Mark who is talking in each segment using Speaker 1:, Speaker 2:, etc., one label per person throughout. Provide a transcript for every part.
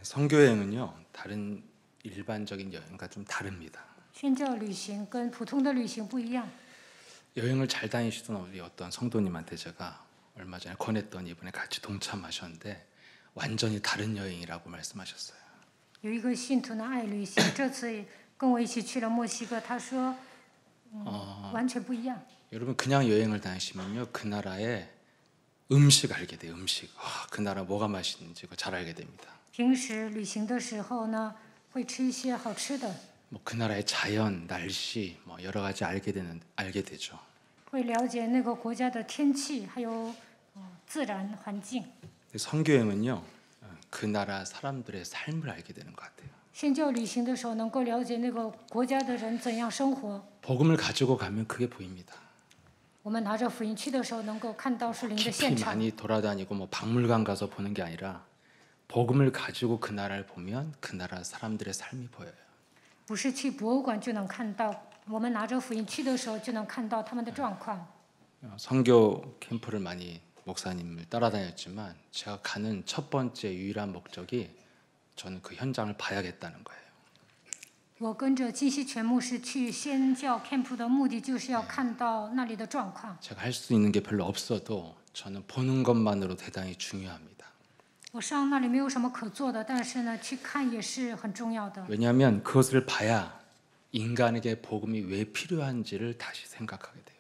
Speaker 1: 선교여행은요, 다른 일반적인 여행과 좀 다릅니다.
Speaker 2: 宣教旅行跟普通的旅行不一样。
Speaker 1: 여행을 잘 다니시던 우리 어떤 성도님한테 제가 얼마 전에 권했더니 이번에 같이 동참하셨는데 완전히 다른 여행이라고 말씀하셨어요.
Speaker 2: 有一个信徒呢爱旅行，这次跟我一起去了墨西哥，他说，完全不一样。
Speaker 1: 여러분 그냥 여행을 다니시면요, 그 나라의 음식 알게 돼요. 음식. 그 나라 뭐가 맛있는지 그거 잘 알게 됩니다.
Speaker 2: 平时旅行的时候呢，会吃一些好吃的，
Speaker 1: 뭐 그 나라의 자연, 날씨, 뭐 여러 가지 알게 되죠.
Speaker 2: 会了解那个国家的天气，还有自然环境。
Speaker 1: 선교여행은요, 그 나라 사람들의 삶을 알게 되는 것 같아요.
Speaker 2: 宣教旅行的时候，能够了解那个国家的人怎样生活。
Speaker 1: 복음을 가지고 가면 그게 보입니다.
Speaker 2: 我们拿着福音去的时候，能够看到属灵的现
Speaker 1: 깊이
Speaker 2: 场。
Speaker 1: 많이 돌아다니고 뭐 박물관 가서 보는 게 아니라 복음을 가지고 그 나라를 보면 그 나라 사람들의 삶이 보여요.
Speaker 2: 不是去博物馆就能看到，我们拿着福音去的时候，就能看到他们的状况。
Speaker 1: 선교 캠프를 많이 목사님을 따라다녔지만 제가 가는 첫 번째 유일한 목적이 저는 그 현장을 봐야겠다는 거예요.
Speaker 2: 我跟着金希全牧师去宣教 camp 的目的，就是要看到那里的状况。
Speaker 1: 제가 할 수 있는 게 별로 없어도 저는 보는 것만으로 대단히 중요합니다.
Speaker 2: 我上那里没有什么可做的，但是呢，去看也是很重要的。
Speaker 1: 왜냐하면 그것을 봐야 인간에게 복음이 왜 필요한지를 다시 생각하게 돼요.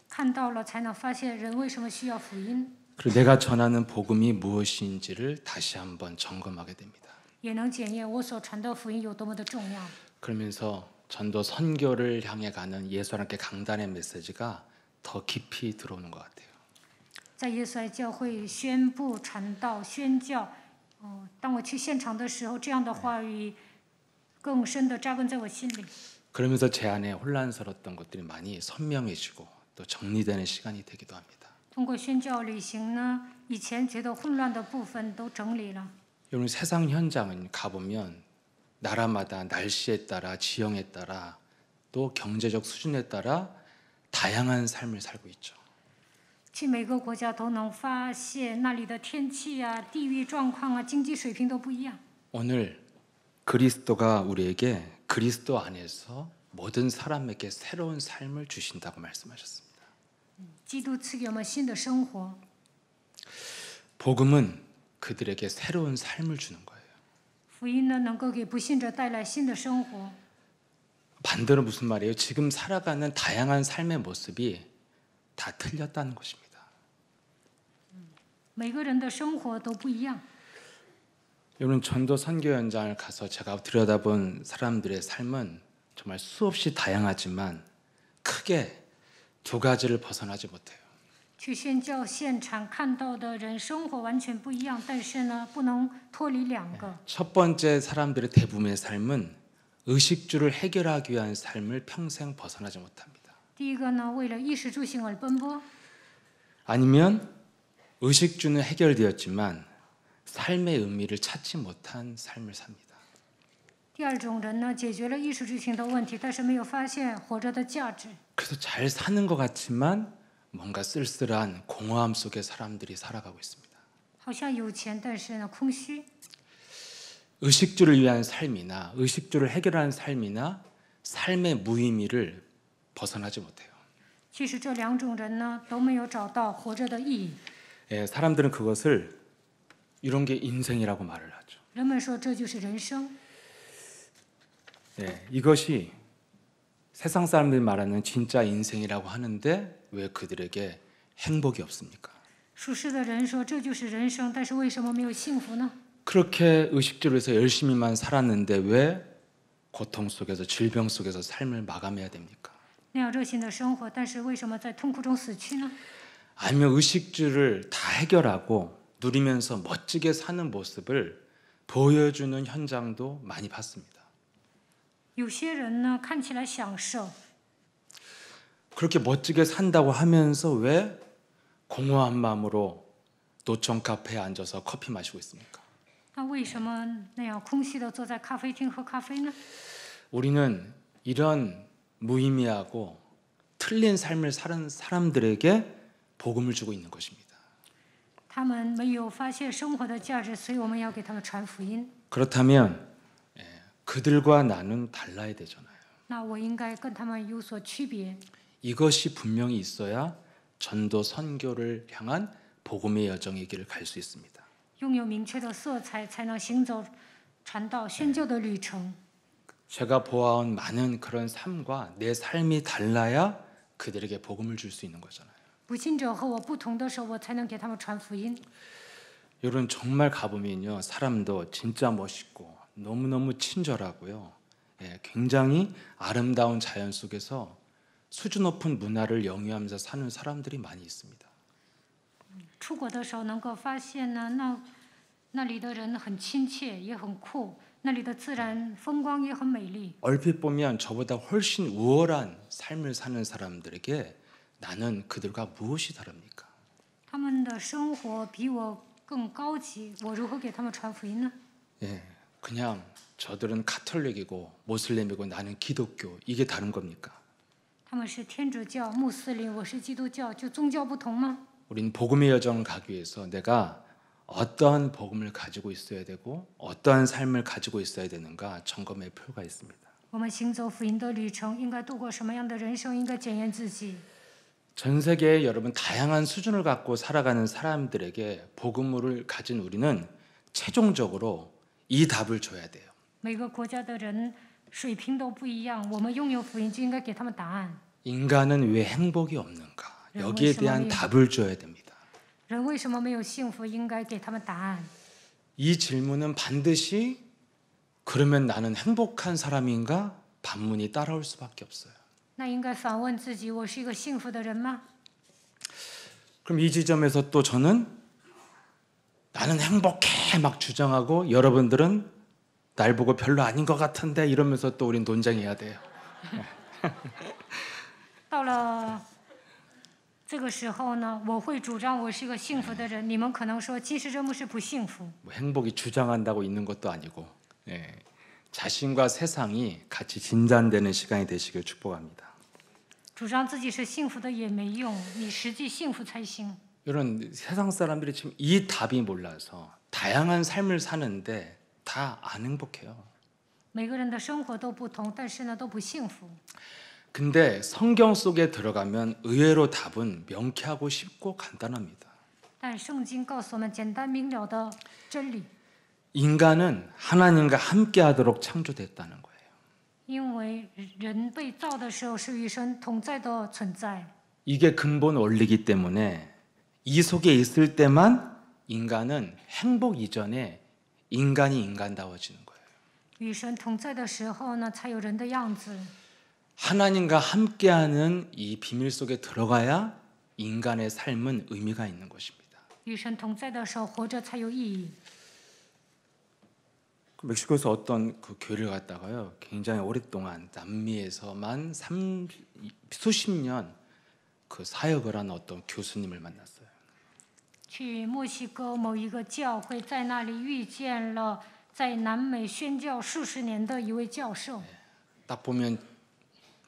Speaker 2: 看到了才能发现人为什么需要福音，
Speaker 1: 그리고 내가 전하는 복음이 무엇인지를 다시 한번 점검하게 됩니다.
Speaker 2: 也能检验我所传的福音有多么的重要。
Speaker 1: 그러면서 전도 선교를 향해 가는 예수 하나님께 강단의 메시지가 더 깊이 들어오는 것 같아요.
Speaker 2: 在耶稣爱教会宣布传道宣教，当我去现场的时候，这样的话语更深的扎根在我心里。
Speaker 1: 그러면서 제 안에 혼란스러웠던 것들이 많이 선명해지고 또 정리되는 시간이 되기도 합니다.
Speaker 2: 通过宣教旅行呢，以前觉得混乱的部分都整理了。
Speaker 1: 여러분 세상 현장은 가보면 나라마다 날씨에 따라 지형에 따라 또 경제적 수준에 따라 다양한 삶을 살고 있죠.
Speaker 2: 去每个国家都能发现那里的天气啊、地域状况啊、经济水平都不一样。
Speaker 1: 오늘 그리스도가 우리에게 그리스도 안에서 모든 사람에게 새로운 삶을 주신다고 말씀하셨습니다.
Speaker 2: 基督赐给我们新的生活，
Speaker 1: 복음은 그들에게 새로운 삶을 주는 거예요.
Speaker 2: 福音呢能够给不信者带来新的生活。
Speaker 1: 반대로 무슨 말이에요? 지금 살아가는 다양한 삶의 모습이 다 틀렸다는 것입니다.
Speaker 2: 每个人的生活都不一样。
Speaker 1: 여러분 전도 선교 현장을 가서 제가 들여다본 사람들의 삶은 정말 수없이 다양하지만 크게 두 가지를 벗어나지 못해요.
Speaker 2: 去宣教现场看到的人生活完全不一样，但是呢，不能脱离两个。
Speaker 1: 첫 번째 사람들의 대부분의 삶은 의식주를 해결하기 위한 삶을 평생 벗어나지 못합니다.
Speaker 2: 第一个呢，为了衣食住行而奔波；
Speaker 1: 아니면 의식주는 해결되었지만 삶의 의미를 찾지 못한 삶을 삽니다.
Speaker 2: 第二种人呢，解决了衣食住行的问题，但是没有发现活着的价值。
Speaker 1: 그래서 잘 사는 것 같지만 뭔가 쓸쓸한 공허함 속에 사람들이 살아가고 있습니다.
Speaker 2: 好像有钱，但是呢，空虚。
Speaker 1: 의식주를 위한 삶이나 의식주를 해결하는 삶이나 삶의 무의미를 벗어나지 못해요.
Speaker 2: 其实这两种人呢，都没有找到活着的意义。
Speaker 1: 사람들은 그것을 이런 게 인생이라고 말을 하죠.
Speaker 2: 人们说这就是人生。
Speaker 1: 이것이 세상 사람들이 말하는 진짜 인생이라고 하는데 왜 그들에게 행복이 없습니까?
Speaker 2: 属世的人说这就是人生，但是为什么没有幸福呢？
Speaker 1: 그렇게 의식주로 해서 열심히만 살았는데 왜 고통 속에서 질병 속에서 삶을 마감해야 됩니까?
Speaker 2: 那样热心的生活，但是为什么在痛苦中死去呢？
Speaker 1: 아니면 의식주를 다 해결하고 누리면서 멋지게 사는 모습을 보여주는 현장도 많이 봤습니다.
Speaker 2: 有些人呢，看起来享受，
Speaker 1: 그렇게 멋지게 산다고 하면서 왜 공허한 마음으로 노천 카페에 앉아서 커피 마시고 있습니까?
Speaker 2: 那为什么那样空虚的坐在咖啡厅喝咖啡呢？
Speaker 1: 우리는 이런 무의미하고 틀린 삶을 사는 사람들에게 복음을 주고 있는 것입니다.
Speaker 2: 他们没有发现生活的价值，所以我们要给他们传福音。
Speaker 1: 그렇다면 그들과 나는 달라야 되잖아요.
Speaker 2: 那我应该跟他们有所区别。
Speaker 1: 이것이 분명히 있어야 전도 선교를 향한 복음의 여정의 길을 갈 수 있습니다.
Speaker 2: 拥有明确的色彩，才能行走传道宣教的旅程。
Speaker 1: 제가 보아온 많은 그런 삶과 내 삶이 달라야 그들에게 복음을 줄 수 있는 거잖아요.
Speaker 2: 不信者和我不同的时候，我才能给他们传福音。
Speaker 1: 여러분 정말 가보면요 사람도 진짜 멋있고 너무너무 친절하고요. 굉장히 아름다운 자연 속에서 수준 높은 문화를 영위하면서 사는 사람들이 많이 있습니다.
Speaker 2: 出国的时候能够发现呢，那里的人很亲切，也很酷，那里的自然风光也很美丽。
Speaker 1: 얼핏 보면 저보다 훨씬 우월한 삶을 사는 사람들에게 나는 그들과 무엇이 다릅니까?
Speaker 2: 他们的生活比我更高级，我如何给他们传福音呢？
Speaker 1: 그냥 저들은 가톨릭이고 모슬림이고 나는 기독교 이게 다른 겁니까?
Speaker 2: 他们是天主教、穆斯林，我是基督教，就宗教不同吗？
Speaker 1: 우린 복음의 여정을 가기 위해서 내가 어떠한 복음을 가지고 있어야 되고 어떠한 삶을 가지고 있어야 되는가 점검의 표가 있습니다.
Speaker 2: 我们行走福音的旅程，应该度过什么样的人生？应该检验自己。
Speaker 1: 전 세계에 여러분 다양한 수준을 갖고 살아가는 사람들에게 복음을 가진 우리는 최종적으로 이 답을 줘야 돼요.
Speaker 2: 每个国家的人水平都不一样，我们拥有福音就应该给他们答案。
Speaker 1: 인간은 왜 행복이 없는가? 여기에 대한 답을 줘야 됩니다.
Speaker 2: 人为什么没有幸福？应该给他们答案。
Speaker 1: 이 질문은 반드시 그러면 나는 행복한 사람인가? 반문이 따라올 수밖에 없어요.
Speaker 2: 那应该反问自己：我是一个幸福的人吗？
Speaker 1: 그럼 이 지점에서 또 저는 나는 행복해 막 주장하고 여러분들은 날 보고 별로 아닌 것 같은데 이러면서 또 우린 논쟁해야 돼요.
Speaker 2: 到了这个时候呢，我会主张我是一个幸福的人，你们可能说其实这牧师不幸福。
Speaker 1: 뭐 행복이 주장한다고 있는 것도 아니고 자신과 세상이 같이 진단되는 시간이 되시길 축복합니다.
Speaker 2: 主张自己是幸福的也没用，你实际幸福才行。
Speaker 1: 이런 세상 사람들이 지금 이 답이 몰라서 다양한 삶을 사는데 다 안 행복해요.
Speaker 2: 每个人的生活都不同，但是呢都不幸福。
Speaker 1: 근데 성경 속에 들어가면 의외로 답은 명쾌하고 쉽고 간단합니다.
Speaker 2: 但圣经告诉我们简单明了的真理，
Speaker 1: 인간은 하나님과 함께하도록 창조됐다는 거예요.
Speaker 2: 因为人被造的时候是与神同在的存在，
Speaker 1: 이게 근본 원리이기 때문에 이 속에 있을 때만 인간은 행복 이전에 인간이 인간다워지는 거예요.
Speaker 2: 与神同在的时候呢，才有人的样子。
Speaker 1: 하나님과 함께하는 이 비밀 속에 들어가야 인간의 삶은 의미가 있는 것입니다.
Speaker 2: 与神同在的时候，活着才有意义。
Speaker 1: 멕시코에서 어떤 그 교회를 갔다가요, 굉장히 오랫동안 남미에서만 수십 년 그 사역을 한 어떤 교수님을 만났어요.
Speaker 2: 去墨西哥某一个教会，在那里遇见了在南美宣教数十年的一位教授。
Speaker 1: 딱 보면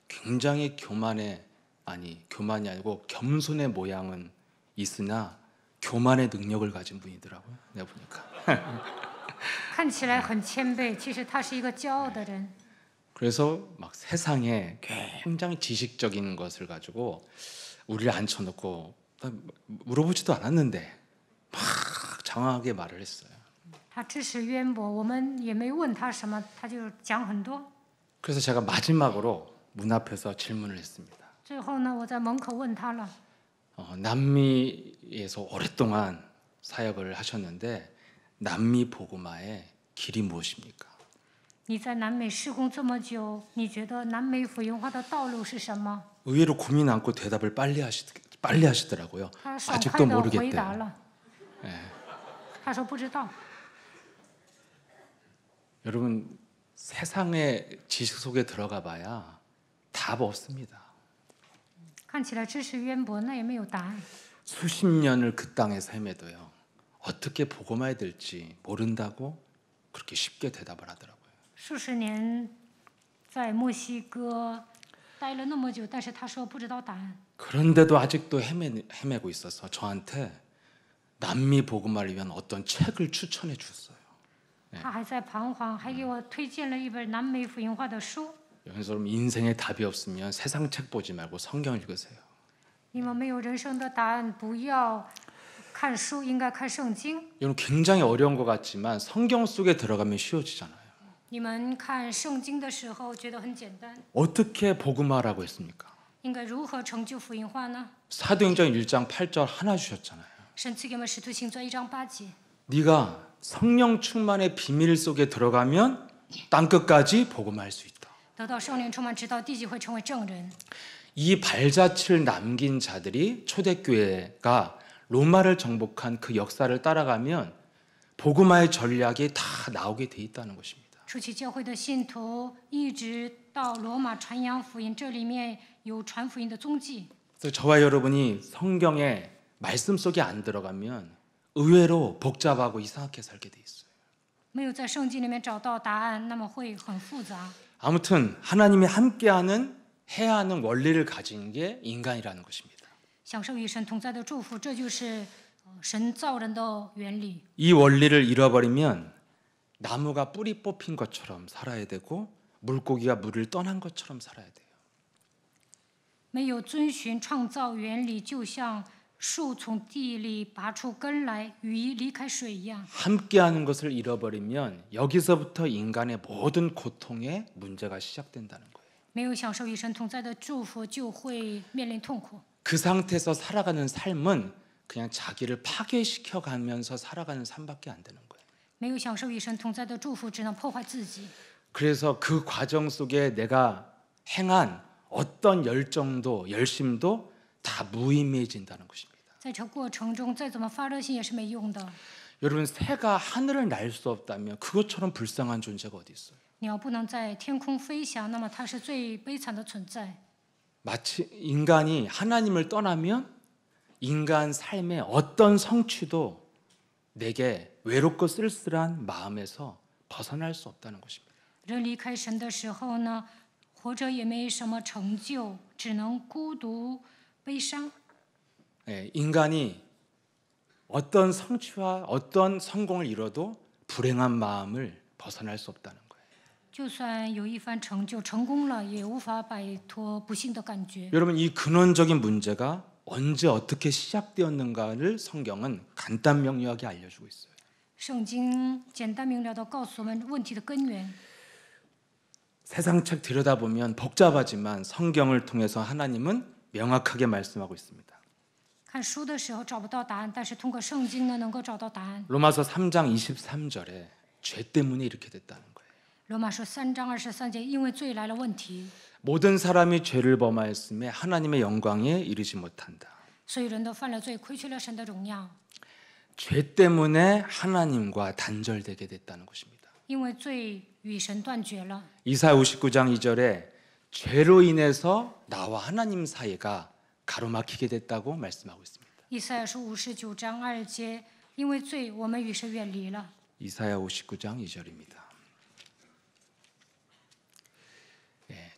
Speaker 1: 굉장히 교만이 아니고 겸손의 모양은 있으나 교만의 능력을 가진 분이더라고요. 내가 보니까.
Speaker 2: 看起来很谦卑，其实他是一个骄傲的人。
Speaker 1: 그래서 막 세상에 굉장히 지식적인 것을 가지고 우리를 앉혀놓고 물어보지도 않았는데 막 장황하게 말을 했어요.
Speaker 2: 他知识渊博，我们也没问他什么，他就讲很多。
Speaker 1: 그래서 제가 마지막으로 문 앞에서 질문을 했습니다.
Speaker 2: 最后呢，我在门口问他了：
Speaker 1: 남미에서 오랫동안 사역을 하셨는데 남미 복음화의 길이 무엇입니까?
Speaker 2: 你在南美施工这么久，你觉得南美福音化的道路是什么？
Speaker 1: 의외로 고민 않고 대답을 빨리 하시더라고요.
Speaker 2: 他爽快
Speaker 1: 아직도
Speaker 2: 地回答
Speaker 1: 모르겠대요.
Speaker 2: 了。他说不知道。
Speaker 1: 여러분 세상의 지식 속에 들어가 봐야 답 없습니다.
Speaker 2: 看起来知识渊博，那也没有答案。
Speaker 1: 수십 년을 그 땅에서 헤매도요. 어떻게 복음화해야 될지 모른다고 그렇게 쉽게 대답을 하더라고요.
Speaker 2: 数十年在墨西哥待了那么久，但是他说不知道答案。
Speaker 1: 그런데도 아직도 헤매고 있어서 저한테 남미 복음화를 위한 어떤 책을 추천해 줬어요.
Speaker 2: 他还在彷徨，还给我推荐了一本南美福音化的书。
Speaker 1: 여기서 그럼 인생에 답이 없으면 세상 책 보지 말고 성경 읽으세요.
Speaker 2: 你们没有人生的答案，不要看书，应该看圣经。
Speaker 1: 여러분 굉장히 어려운 것 같지만 성경 속에 들어가면 쉬워지잖아요.
Speaker 2: 你们看圣经的时候觉得很简单，
Speaker 1: 어떻게 복음화라고 했습니까?
Speaker 2: 应该如何成就福音化呢？
Speaker 1: 사도행전 1장 8절 하나 주셨잖아요.
Speaker 2: 神赐给我们使徒行传1章8节，
Speaker 1: 네가 성령 충만의 비밀 속에 들어가면 땅 끝까지 복음화할 수 있다.
Speaker 2: 得到圣灵充满，直到地极会成为证人。
Speaker 1: 이 발자취를 남긴 자들이 초대교회가 로마를 정복한 그 역사를 따라가면 복음화의 전략이 다 나오게 돼 있다는 것입니다.
Speaker 2: 初期教会的信徒一直到罗马传扬福音，这里面有传福音的踪迹。
Speaker 1: 그래서 저와 여러분이 성경의 말씀 속에 안 들어가면 의외로 복잡하고 이상하게 살게 돼 있어요.
Speaker 2: 没有在圣经里面找到答案，那么会很复杂。
Speaker 1: 아무튼 하나님이 함께하는 해야 하는 원리를 가진 게 인간이라는 것입니다.
Speaker 2: 享受与神同在的祝福，这就是神造人的原理。
Speaker 1: 이 원리를 잃어버리면 나무가 뿌리 뽑힌 것처럼 살아야 되고 물고기가 물을 떠난 것처럼 살아야 돼요.
Speaker 2: 没有遵循创造原理，就像树从地里拔出根来，鱼离开水一样。
Speaker 1: 함께하는 것을 잃어버리면 여기서부터 인간의 모든 고통의 문제가 시작된다는 거예요.
Speaker 2: 没有享受与神同在的祝福，就会面临痛苦。
Speaker 1: 그 상태에서 살아가는 삶은 그냥 자기를 파괴시켜가면서 살아가는 삶밖에 안 되는 거예요.
Speaker 2: 没有享受与神同在的祝福，只能破坏自己。
Speaker 1: 그래서 그 과정 속에 내가 행한 어떤 열정도 열심도 다 무의미해진다는 것입니다.
Speaker 2: 在这过程中，再怎么发热心也是没用的。
Speaker 1: 여러분 새가 하늘을 날 수 없다면 그것처럼 불쌍한 존재가 어디 있어요?
Speaker 2: 你要不能在天空飞翔，那么它是最悲惨的存在。
Speaker 1: 마치 인간이 하나님을 떠나면 인간 삶의 어떤 성취도 내게 외롭고 쓸쓸한 마음에서 벗어날 수 없다는 것입니다.
Speaker 2: 人离开神的时候呢，活着也没什么成就，只能孤独悲伤。
Speaker 1: 인간이 어떤 성취와 어떤 성공을 이뤄도 불행한 마음을 벗어날 수 없다는 거예요.
Speaker 2: 就算有一番成就，成功了，也无法摆脱不幸的感觉。
Speaker 1: 여러분 이 근원적인 문제가 언제 어떻게 시작되었는가를 성경은 간단 명료하게 알려주고 있어요.
Speaker 2: 圣经简单明了地告诉我们问题的根源。
Speaker 1: 세상 책 들여다보면 복잡하지만 성경을 통해서 하나님은 명확하게 말씀하고 있습니다.
Speaker 2: 看书的时候找不到答案，但是通过圣经呢，能够找到答案。
Speaker 1: 로마서 3장 23절에 죄 때문에 이렇게 됐다는 거예요.
Speaker 2: 罗马书3章23节，因为罪来了问题，
Speaker 1: 모든 사람이 죄를 범하였음에 하나님의 영광에 이르지 못한다.
Speaker 2: 所有人都犯了罪，亏缺了神的荣耀。
Speaker 1: 죄 때문에 하나님과 단절되게 됐다는 것입니다.
Speaker 2: 因为罪与神断绝了。
Speaker 1: 이사야 59장 2절에 죄로 인해서 나와 하나님 사이가 가로막히게 됐다고 말씀하고 있습니다.
Speaker 2: 以赛亚书59章2节，因为罪，我们与神远离了。
Speaker 1: 이사야 59장 2절입니다.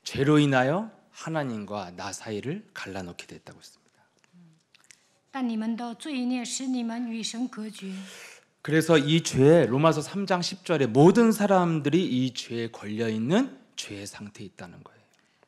Speaker 1: 죄로 인하여 하나님과 나 사이를 갈라놓게 됐다고 했습니다.
Speaker 2: 但你们的罪孽使你们与神隔绝。
Speaker 1: 그래서 이 죄에 로마서 3장 10절에 모든 사람들이 이 죄에 걸려 있는 죄의 상태에 있다는 거예요.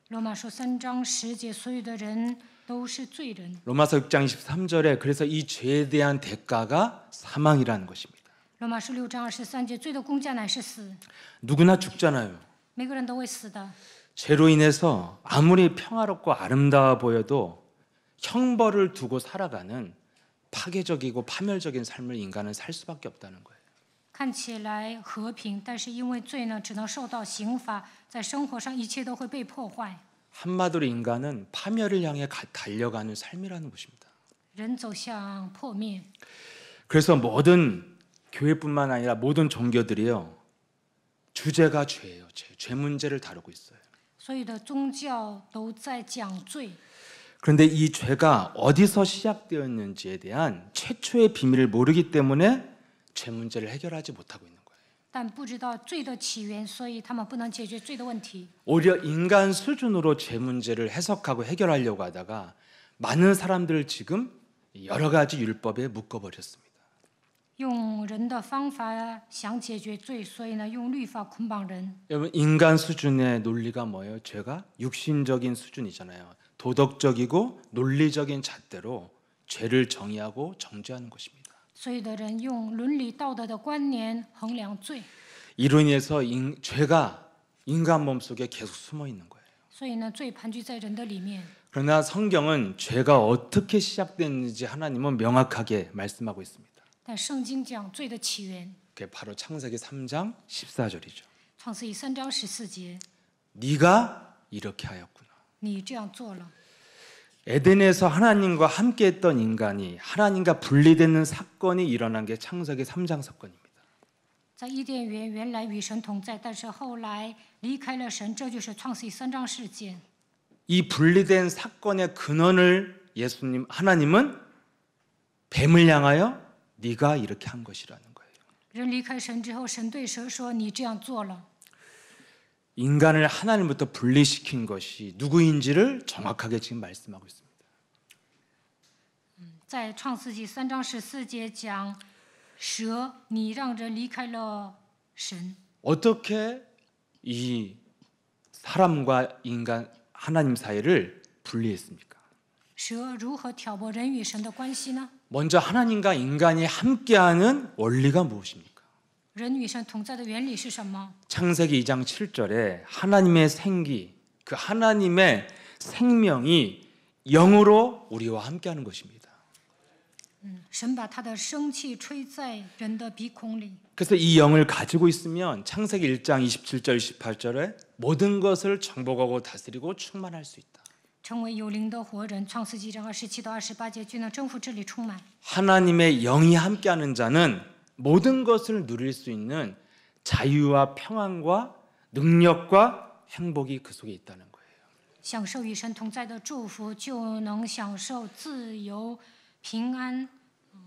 Speaker 2: 罗马书3章10节，所有的人都是罪人。
Speaker 1: 로마서 6장 23절에 그래서 이 죄에 대한 대가가 사망이라는 것입니다.
Speaker 2: 罗马书6章23节，罪的工价乃是死，
Speaker 1: 누구나 죽잖아요.
Speaker 2: 每个人都会死的。
Speaker 1: 죄로 인해서 아무리 평화롭고 아름다워 보여도 형벌을 두고 살아가는 파괴적이고 파멸적인 삶을 인간은 살 수밖에 없다는 거예요.
Speaker 2: 看起来和平，但是因为罪呢，只能受到刑罚，在生活上一切都会被破坏。
Speaker 1: 한마디로 인간은 파멸을 향해 달려가는 삶이라는 것입니다.
Speaker 2: 人走向破灭。
Speaker 1: 그래서 모든 교회뿐만 아니라 모든 종교들이요 주제가 죄예요. 죄 문제를 다루고 있어요.
Speaker 2: 所有的宗教都在讲罪，
Speaker 1: 그런데 이 죄가 어디서 시작되었는지에 대한 최초의 비밀을 모르기 때문에 죄 문제를 해결하지 못하고 있는 거예요.
Speaker 2: 但不知道罪的起源，所以他们不能解决罪的问题。
Speaker 1: 오히려 인간 수준으로 죄 문제를 해석하고 해결하려고 하다가 많은 사람들을 지금 여러 가지 율법에 묶어버렸습니다.
Speaker 2: 用人的方法想解决罪，所以呢，用律法捆绑人。
Speaker 1: 여러분 인간 수준의 논리가 뭐예요? 죄가 육신적인 수준이잖아요. 도덕적이고 논리적인 잣대로 죄를 정의하고 정죄하는 것입니다.
Speaker 2: 所有的人用伦理道德的观念衡量罪，
Speaker 1: 이로 인해서 죄가 인간 몸속에 계속 숨어 있는 거예요.
Speaker 2: 所以呢，罪盘踞在人的里面。
Speaker 1: 그러나 성경은 죄가 어떻게 시작됐는지 하나님은 명확하게 말씀하고 있습니다.
Speaker 2: 但圣经讲罪的起源，
Speaker 1: 그게 바로 창세기 3장 14절이죠.
Speaker 2: 创世记3章14节，
Speaker 1: 네가 이렇게 하였구나.
Speaker 2: 你这样做了。
Speaker 1: 에덴에서 하나님과 함께했던 인간이 하나님과 분리되는 사건이 일어난 게 창세기 3장 사건입니다.
Speaker 2: 在伊甸园原来与神同在，但是后来离开了神，这就是创世记3章事件。
Speaker 1: 이 분리된 사건의 근원을 하나님은 뱀을 향하여 네가 이렇게 한 것이라는 거예요.
Speaker 2: 人离开神之后，神对蛇说：“你这样做了。”
Speaker 1: 인간을 하나님부터 분리시킨 것이 누구인지를 정확하게 지금 말씀하고 있습니다.
Speaker 2: 在创世纪3章14节讲，蛇，你让人离开了神。
Speaker 1: 어떻게 이 사람과 인간 하나님 사이를 분리했습니까?
Speaker 2: 蛇如何挑拨人与神的关系呢？
Speaker 1: 먼저 하나님과 인간이 함께하는 원리가 무엇입니까?
Speaker 2: 人与神同在的原理是什么？
Speaker 1: 창세기 2장 7절에 하나님의 생기, 그 하나님의 생명이 영으로 우리와 함께하는 것입니다.
Speaker 2: 神把他的生气吹在人的鼻孔里。
Speaker 1: 그래서 이 영을 가지고 있으면 창세기 1장 27절 28절에 모든 것을 정복하고 다스리고 충만할 수 있다.
Speaker 2: 成为有灵的活人，创世纪章27到28节就能征服这里充满。
Speaker 1: 하나님의 영이 함께하는 자는 모든 것을 누릴 수 있는 자유와 평안과 능력과 행복이 그 속에 있다는 거예요.
Speaker 2: 享受与神同在的祝福，就能享受自由、平安，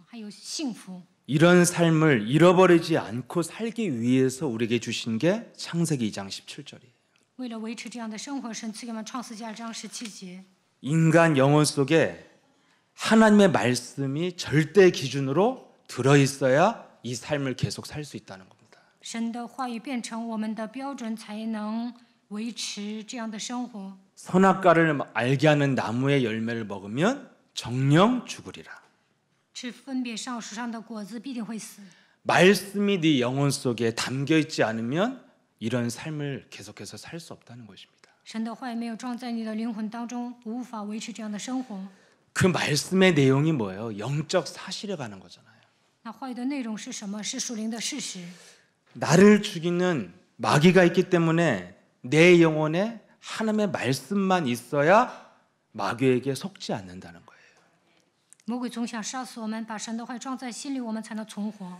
Speaker 2: 还有幸福。
Speaker 1: 이런 삶을 잃어버리지 않고 살기 위해서 우리에게 주신 게 창세기 2장 17절이에요.
Speaker 2: 为了维持这样的生活，神赐给我们创世纪2章17节。
Speaker 1: 인간 영혼 속에 하나님의 말씀이 절대 기준으로 들어있어야 이 삶을 계속 살 수 있다는 겁니다.
Speaker 2: 神的话语变成我们的标准，才能维持这样的生活。
Speaker 1: 선악과를 알게 하는 나무의 열매를 먹으면 정령 죽으리라.
Speaker 2: 吃分别善恶树上的果子，必定会死。
Speaker 1: 말씀이 네 영혼 속에 담겨 있지 않으면 이런 삶을 계속해서 살 수 없다는 것입니다.
Speaker 2: 神的话语没有装在你的灵魂当中，无法维持这样的生活。
Speaker 1: 그 말씀의 내용이 뭐예요? 영적 사실에 관한 거잖아요.
Speaker 2: 那话语的内容是什么？是属灵的事实。
Speaker 1: 나를 죽이는 마귀가 있기 때문에 내 영혼에 하나님의 말씀만 있어야 마귀에게 속지 않는다는 거예요.
Speaker 2: 魔鬼总想杀死我们，把神的话装在心里，我们才能存活。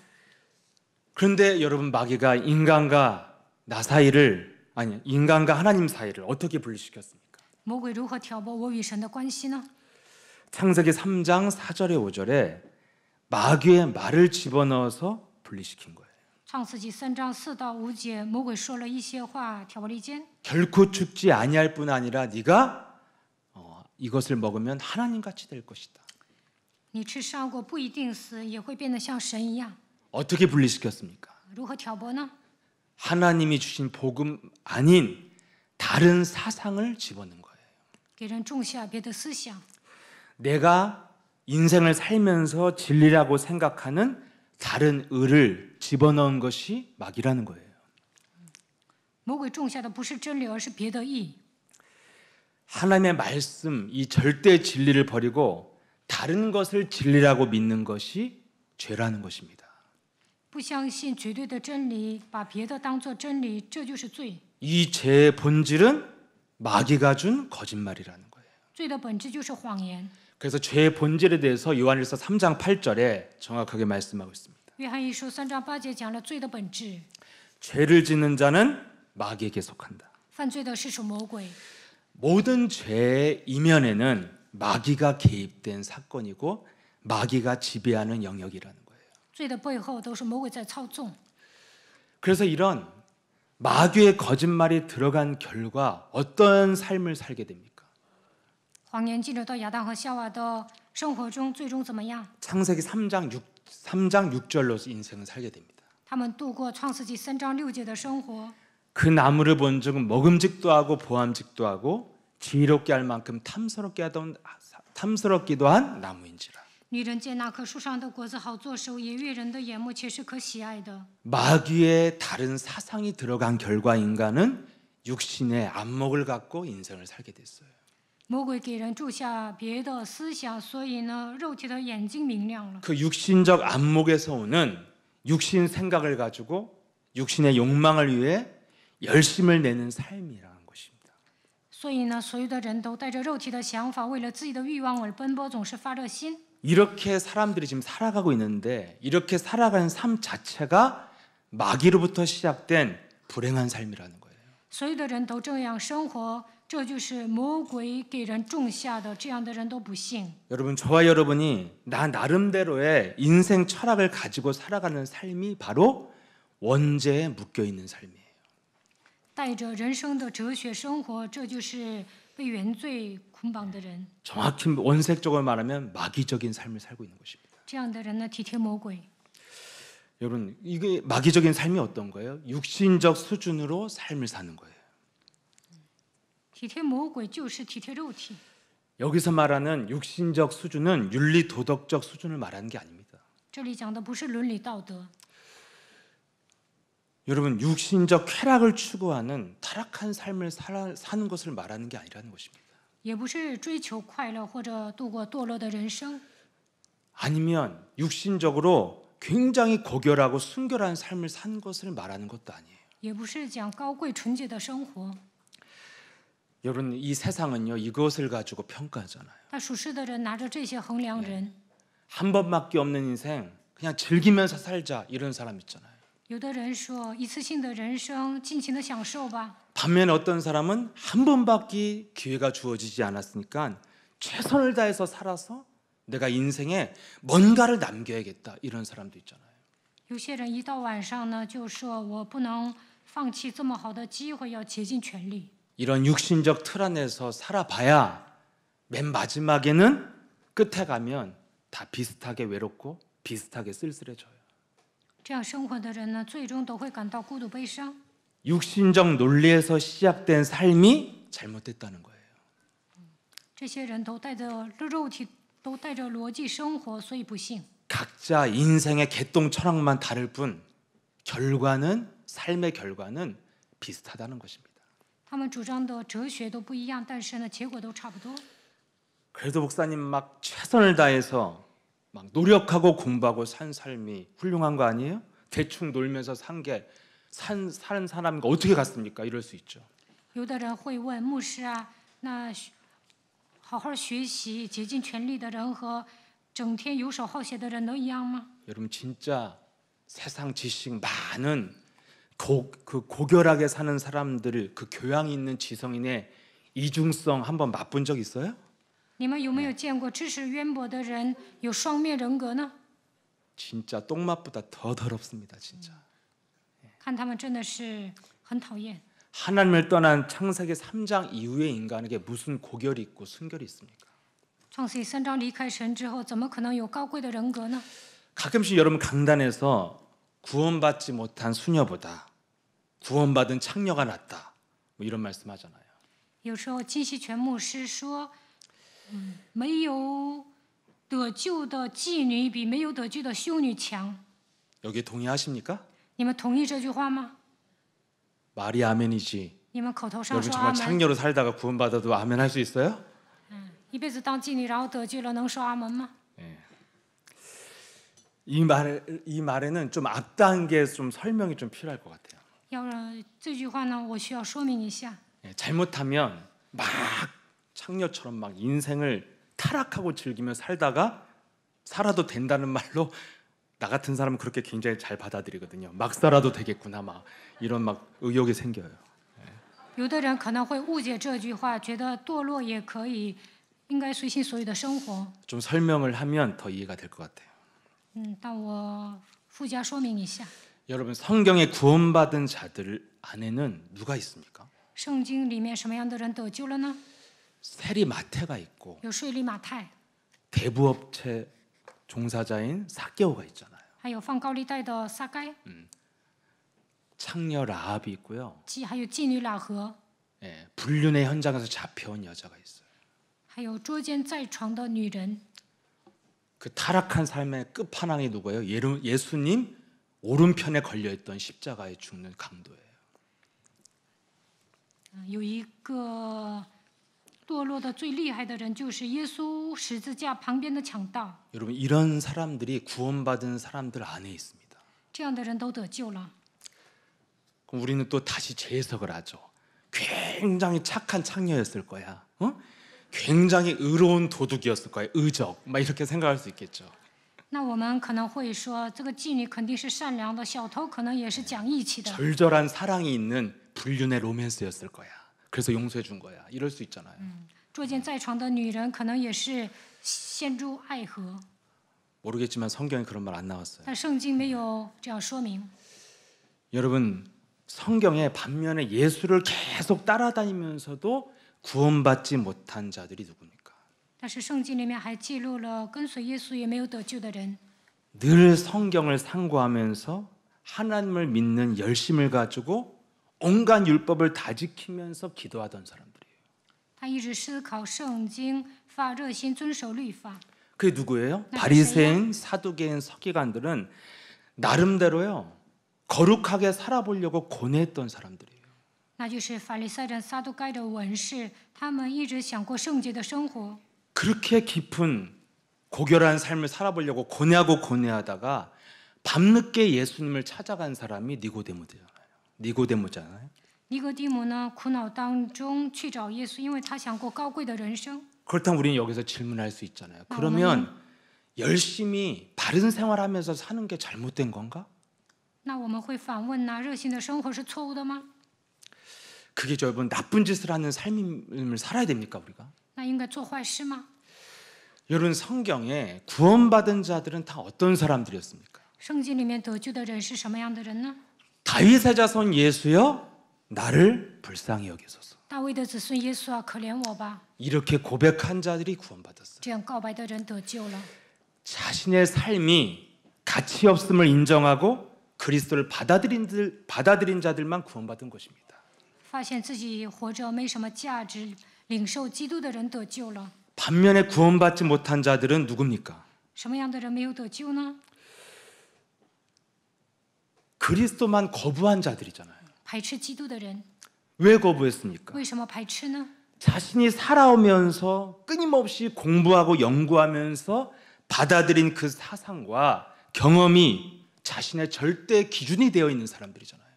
Speaker 1: 그런데 여러분 마귀가 인간과 나 사이를 인간과 하나님 사이를 어떻게 분리시켰습니까?
Speaker 2: 魔鬼如何挑拨我与神的关系呢？
Speaker 1: 창세기 3장 4절에 5절에 마귀의 말을 집어넣어서 분리시킨 거예요.
Speaker 2: 创世纪3章4到5节，魔鬼说了一些话，挑拨离间。
Speaker 1: 결코 죽지 아니할 뿐 아니라 네가 이것을 먹으면 하나님같이 될 것이다.
Speaker 2: 你吃善果不一定死，也会变得像神一样。
Speaker 1: 어떻게 분리시켰습니까?
Speaker 2: 如何挑拨呢？
Speaker 1: 하나님이 주신 복음 아닌 다른 사상을 집어넣은 거예요.
Speaker 2: 给人种下别的思想。
Speaker 1: 내가 인생을 살면서 진리라고 생각하는 다른 의를 집어넣은 것이 마귀라는 거예요.
Speaker 2: 魔鬼种下的不是真理，而是别的义。
Speaker 1: 하나님의 말씀, 이 절대 진리를 버리고 다른 것을 진리라고 믿는 것이 죄라는 것입니다.
Speaker 2: 不相信绝对的真理，把别的当作真理，这就是罪。
Speaker 1: 이 죄의 본질은 마귀가 준 거짓말이라는 거예요.
Speaker 2: 罪的本质就是谎言。
Speaker 1: 그래서 죄의 본질에 대해서 요한일서 3장 8절에 정확하게 말씀하고 있습니다.
Speaker 2: 约翰一书3章8节讲了罪的本质，
Speaker 1: 죄를 짓는 자는 마귀에게 속한다.
Speaker 2: 犯罪的是属魔鬼。
Speaker 1: 모든 죄의 이면에는 마귀가 개입된 사건이고 마귀가 지배하는 영역이라는 거예요.
Speaker 2: 罪的背后都是魔鬼在操纵。
Speaker 1: 그래서 이런 마귀의 거짓말이 들어간 결과 어떤 삶을 살게 됩니까?
Speaker 2: 谎言进入到亚当和夏娃的生活中，最终怎么样？
Speaker 1: 창세기 3장 3장 6절로 인생을 살게 됩니다.
Speaker 2: 他们度过创世纪3章6节的生活。
Speaker 1: 그 나무를 본 적은 먹음직도 하고 보암직도 하고 지혜롭게 할 만큼 탐스럽기도 한 나무인지라.
Speaker 2: 女人见那棵树上的果子好作收，也悦人的眼目，且是可喜爱的。
Speaker 1: 마귀의 다른 사상이 들어간 결과 인간은 육신의 안목을 갖고 인생을 살게 됐어요.
Speaker 2: 魔鬼给人注下别的思想，所以呢，肉体的眼睛明亮了。
Speaker 1: 그 육신적 안목에서 오는 육신 생각을 가지고 육신의 욕망을 위해 열심을 내는 삶이라는 것입니다.
Speaker 2: 所以呢，所有的人都带着肉体的想法，为了自己的欲望而奔波，总是发热心。
Speaker 1: 이렇게 사람들이 지금 살아가고 있는데 이렇게 살아가는 삶 자체가 마귀로부터 시작된 불행한 삶이라는 거예요.
Speaker 2: 所有的人都这样生活，这就是魔鬼给人种下的。这样的人都不幸。
Speaker 1: 여러분, 저와 여러분이 나 나름대로의 인생 철학을 가지고 살아가는 삶이 바로 원죄에 묶여 있는 삶이에요.
Speaker 2: 带着人生的哲学生活，这就是被原罪捆绑的人。
Speaker 1: 정확히 원색적으로 말하면 마귀적인 삶을 살고 있는 것입니다.
Speaker 2: 这样的人呢，体贴魔鬼。
Speaker 1: 여러분, 이게 마귀적인 삶이 어떤 거예요? 육신적 수준으로 삶을 사는 거예요.
Speaker 2: 体贴魔鬼就是体贴肉体。
Speaker 1: 여기서 말하는 육신적 수준은 윤리 도덕적 수준을 말하는 게 아닙니다.
Speaker 2: 这里讲的不是伦理道德，
Speaker 1: 여러분, 육신적 쾌락을 추구하는 타락한 삶을 사는 것을 말하는 게 아니라는 것입니다.
Speaker 2: 也不是追求快乐或者度过堕落的人生，
Speaker 1: 아니면 육신적으로 굉장히 고결하고 순결한 삶을 산 것을 말하는 것도 아니에요.
Speaker 2: 也不是讲高贵纯洁的生活。
Speaker 1: 여러분, 이 세상은요, 이것을 가지고 평가하잖아요.
Speaker 2: 但属世的人拿着这些衡量人，
Speaker 1: 한 번밖에 없는 인생 그냥 즐기면서 살자, 이런 사람 있잖아요.
Speaker 2: 有的人说一次性的人生，尽情的享受吧。
Speaker 1: 반면에 어떤 사람은 한 번밖에 기회가 주어지지 않았으니까 최선을 다해서 살아서 내가 인생에 뭔가를 남겨야겠다, 이런 사람도 있잖아요.
Speaker 2: 有些人一到晚上呢，就说我不能放弃这么好的机会，要竭尽全力。
Speaker 1: 이런 육신적 틀 안에서 살아봐야 맨 마지막에는 끝에 가면 다 비슷하게 외롭고 비슷하게 쓸쓸해져요.
Speaker 2: 这样生活的人呢，最终都会感到孤独悲伤。
Speaker 1: 육신적 논리에서 시작된 삶이 잘못됐다는 거예요.
Speaker 2: 这些人都带着肉体，都带着逻辑生活，所以不幸。
Speaker 1: 각자 인생의 개똥 철학만 다를 뿐 결과는 삶의 결과는 비슷하다는 것입니다.
Speaker 2: 他们主张的哲学都不一样，但是呢，结果都差不多。
Speaker 1: 그래도 목사님 막 최선을 다해서 막 노력하고 공부하고 산 삶이 훌륭한 거 아니에요? 대충 놀면서 사는 사람이 어떻게 갔습니까? 이럴 수 있죠.
Speaker 2: 有的人会问牧师啊，那好好学习、竭尽全力的人和整天游手好闲的人能一样吗？
Speaker 1: 여러분, 진짜 세상 지식 많은 고결하게 사는 사람들을 그 교양 있는 지성인의 이중성 한번 맛본 적 있어요?
Speaker 2: 你们有没有见过知识渊博的人有双面人格呢？
Speaker 1: 진짜 똥맛보다 더 더럽습니다, 진짜.
Speaker 2: 看他们真的是很讨厌。
Speaker 1: 하나님을 떠난 창세기 3장 이후의 인간에게 무슨 고결이 있고 순결이 있습니까?
Speaker 2: 创世记3章离开神之后，怎么可能有高贵的人格呢？
Speaker 1: 가끔씩 여러분 강단에서 구원받지 못한 수녀보다 구원받은 창녀가 낫다, 뭐 이런 말씀하잖아요.
Speaker 2: 有时候金希全牧师说，没有得救的妓女比没有得救的修女强。
Speaker 1: 여기에 동의하십니까?
Speaker 2: 你们同意这句话吗？
Speaker 1: 말이 아멘이지.
Speaker 2: 你们口头上
Speaker 1: 여러분
Speaker 2: 说阿
Speaker 1: 정말
Speaker 2: 门，
Speaker 1: 창녀로 살다가 구원받아도 아멘 할 수 있어요?
Speaker 2: 一辈子当妓女然后得救了，能说阿门吗？
Speaker 1: 이 말에는 좀 앞단계에서 좀 설명이 좀 필요할 것 같아요.
Speaker 2: 这句话呢，我需要说明一下。
Speaker 1: 잘못하면 막 창녀처럼 막 인생을 타락하고 즐기며 살아도 된다는 말로 나 같은 사람은 그렇게 굉장히 잘 받아들이거든요. 막 살아도 되겠구나, 막 이런 막 의욕이 생겨요.
Speaker 2: 有的人可能会误解这句话，觉得堕落也可以，应该随心所欲的生活。
Speaker 1: 좀 설명을 하면 더 이해가 될 것 같아요.
Speaker 2: 但我附加说明一下，
Speaker 1: 여러분, 성경에 구원받은 자들 안에는 누가 있습니까?
Speaker 2: 圣经里面什么样的人得救了呢？
Speaker 1: 세리 마태가 있고
Speaker 2: 有税吏马太，
Speaker 1: 대부업체 종사자인 삭개오가 있잖아요.
Speaker 2: 还有放高利贷的撒该，
Speaker 1: 창녀 라합이 있고요.
Speaker 2: 还有妓女喇合，
Speaker 1: 예, 불륜의 현장에서 잡혀온 여자가 있어요.
Speaker 2: 还有捉奸在床的女人。
Speaker 1: 그 타락한 삶의 끝판왕이 누구예요? 예수님 오른편에 걸려있던 십자가에 죽는 강도예요.
Speaker 2: 有一个堕落的最厉害的人，就是耶稣十字架旁边的强盗。
Speaker 1: 여러분 이런 사람들이 구원받은 사람들 안에 있습니다.
Speaker 2: 这样的人都得救了。
Speaker 1: 그럼 우리는 또 다시 재해석을 하죠. 굉장히 착한 창녀였을 거야. 굉장히 의로운 도둑이었을 거야. 의적. 막 이렇게 생각할 수 있겠죠.
Speaker 2: 那我们可能会说，这个妓女肯定是善良的，小偷可能也是讲义气的。
Speaker 1: 절절한 사랑이 있는 불륜의 로맨스였을 거야. 그래서 용서해 준 거야. 이럴 수 있잖아요.
Speaker 2: 捉奸在床的女人可能也是陷入爱河，
Speaker 1: 모르겠지만 성경에 그런 말 안 나왔어요.
Speaker 2: 但圣经没有这样说明。
Speaker 1: 여러분 성경에 반면에 예수를 계속 따라다니면서도 구원받지 못한 자들이 누굽니까?
Speaker 2: 但是圣经里面还记录了跟随耶稣也没有得救的人，
Speaker 1: 늘 성경을 상고하면서 하나님을 믿는 열심을 가지고 온갖 율법을 다 지키면서 기도하던 사람들이에요.
Speaker 2: 他一直思考圣经，发热心遵守律法。
Speaker 1: 그게 누구예요?
Speaker 2: 나
Speaker 1: 바리새인, 사두개인, 서기관들은 나름대로요 거룩하게 살아보려고 고뇌했던 사람들이에요.
Speaker 2: 那就是法利赛人、撒都该的文士，他们一直想过圣洁的生活，
Speaker 1: 그렇게 깊은 고결한 삶을 살아보려고 고뇌하다가 밤늦게 예수님을 찾아간 사람이 니고데모잖아요.
Speaker 2: 尼哥底母呢，苦恼当中去找耶稣，因为他想过高贵的人生。
Speaker 1: 그렇다면 우리는 여기서 질문할 수 있잖아요. 그러면 열심히 바른 생활하면서 사는 게 잘못된 건가?
Speaker 2: 那我们会反问呐，热心的生活是错误的吗？
Speaker 1: 그게 여러분 나쁜 짓을 하는 삶을 살아야 됩니까 우리가?
Speaker 2: 那应该做坏事吗？
Speaker 1: 여러분 성경에 구원받은 자들은 다 어떤 사람들이었습니까?
Speaker 2: 圣经里面得救的人是什么样的人呢？
Speaker 1: 다윗의 자손 예수여 나를 불쌍히 여기소서.
Speaker 2: 大卫的子孙耶稣啊，可怜我吧！
Speaker 1: 이렇게 고백한 자들이 구원받았어요.
Speaker 2: 这样告白的人得救了。
Speaker 1: 자신의 삶이 가치 없음을 인정하고 그리스도를 받아들인 자들만 구원받은 것입니다.
Speaker 2: 发现自己活着没什么价值，领受基督的人得救了。
Speaker 1: 반면에 구원받지 못한 자들은 누굽니까?
Speaker 2: 什么样的人没有得救呢？
Speaker 1: 그리스도만 거부한 자들이잖아요.
Speaker 2: 排斥基督的人，
Speaker 1: 왜 거부했습니까?
Speaker 2: 为什么排斥呢？
Speaker 1: 자신이 살아오면서 끊임없이 공부하고 연구하면서 받아들인 그 사상과 경험이 자신의 절대 기준이 되어 있는 사람들이잖아요.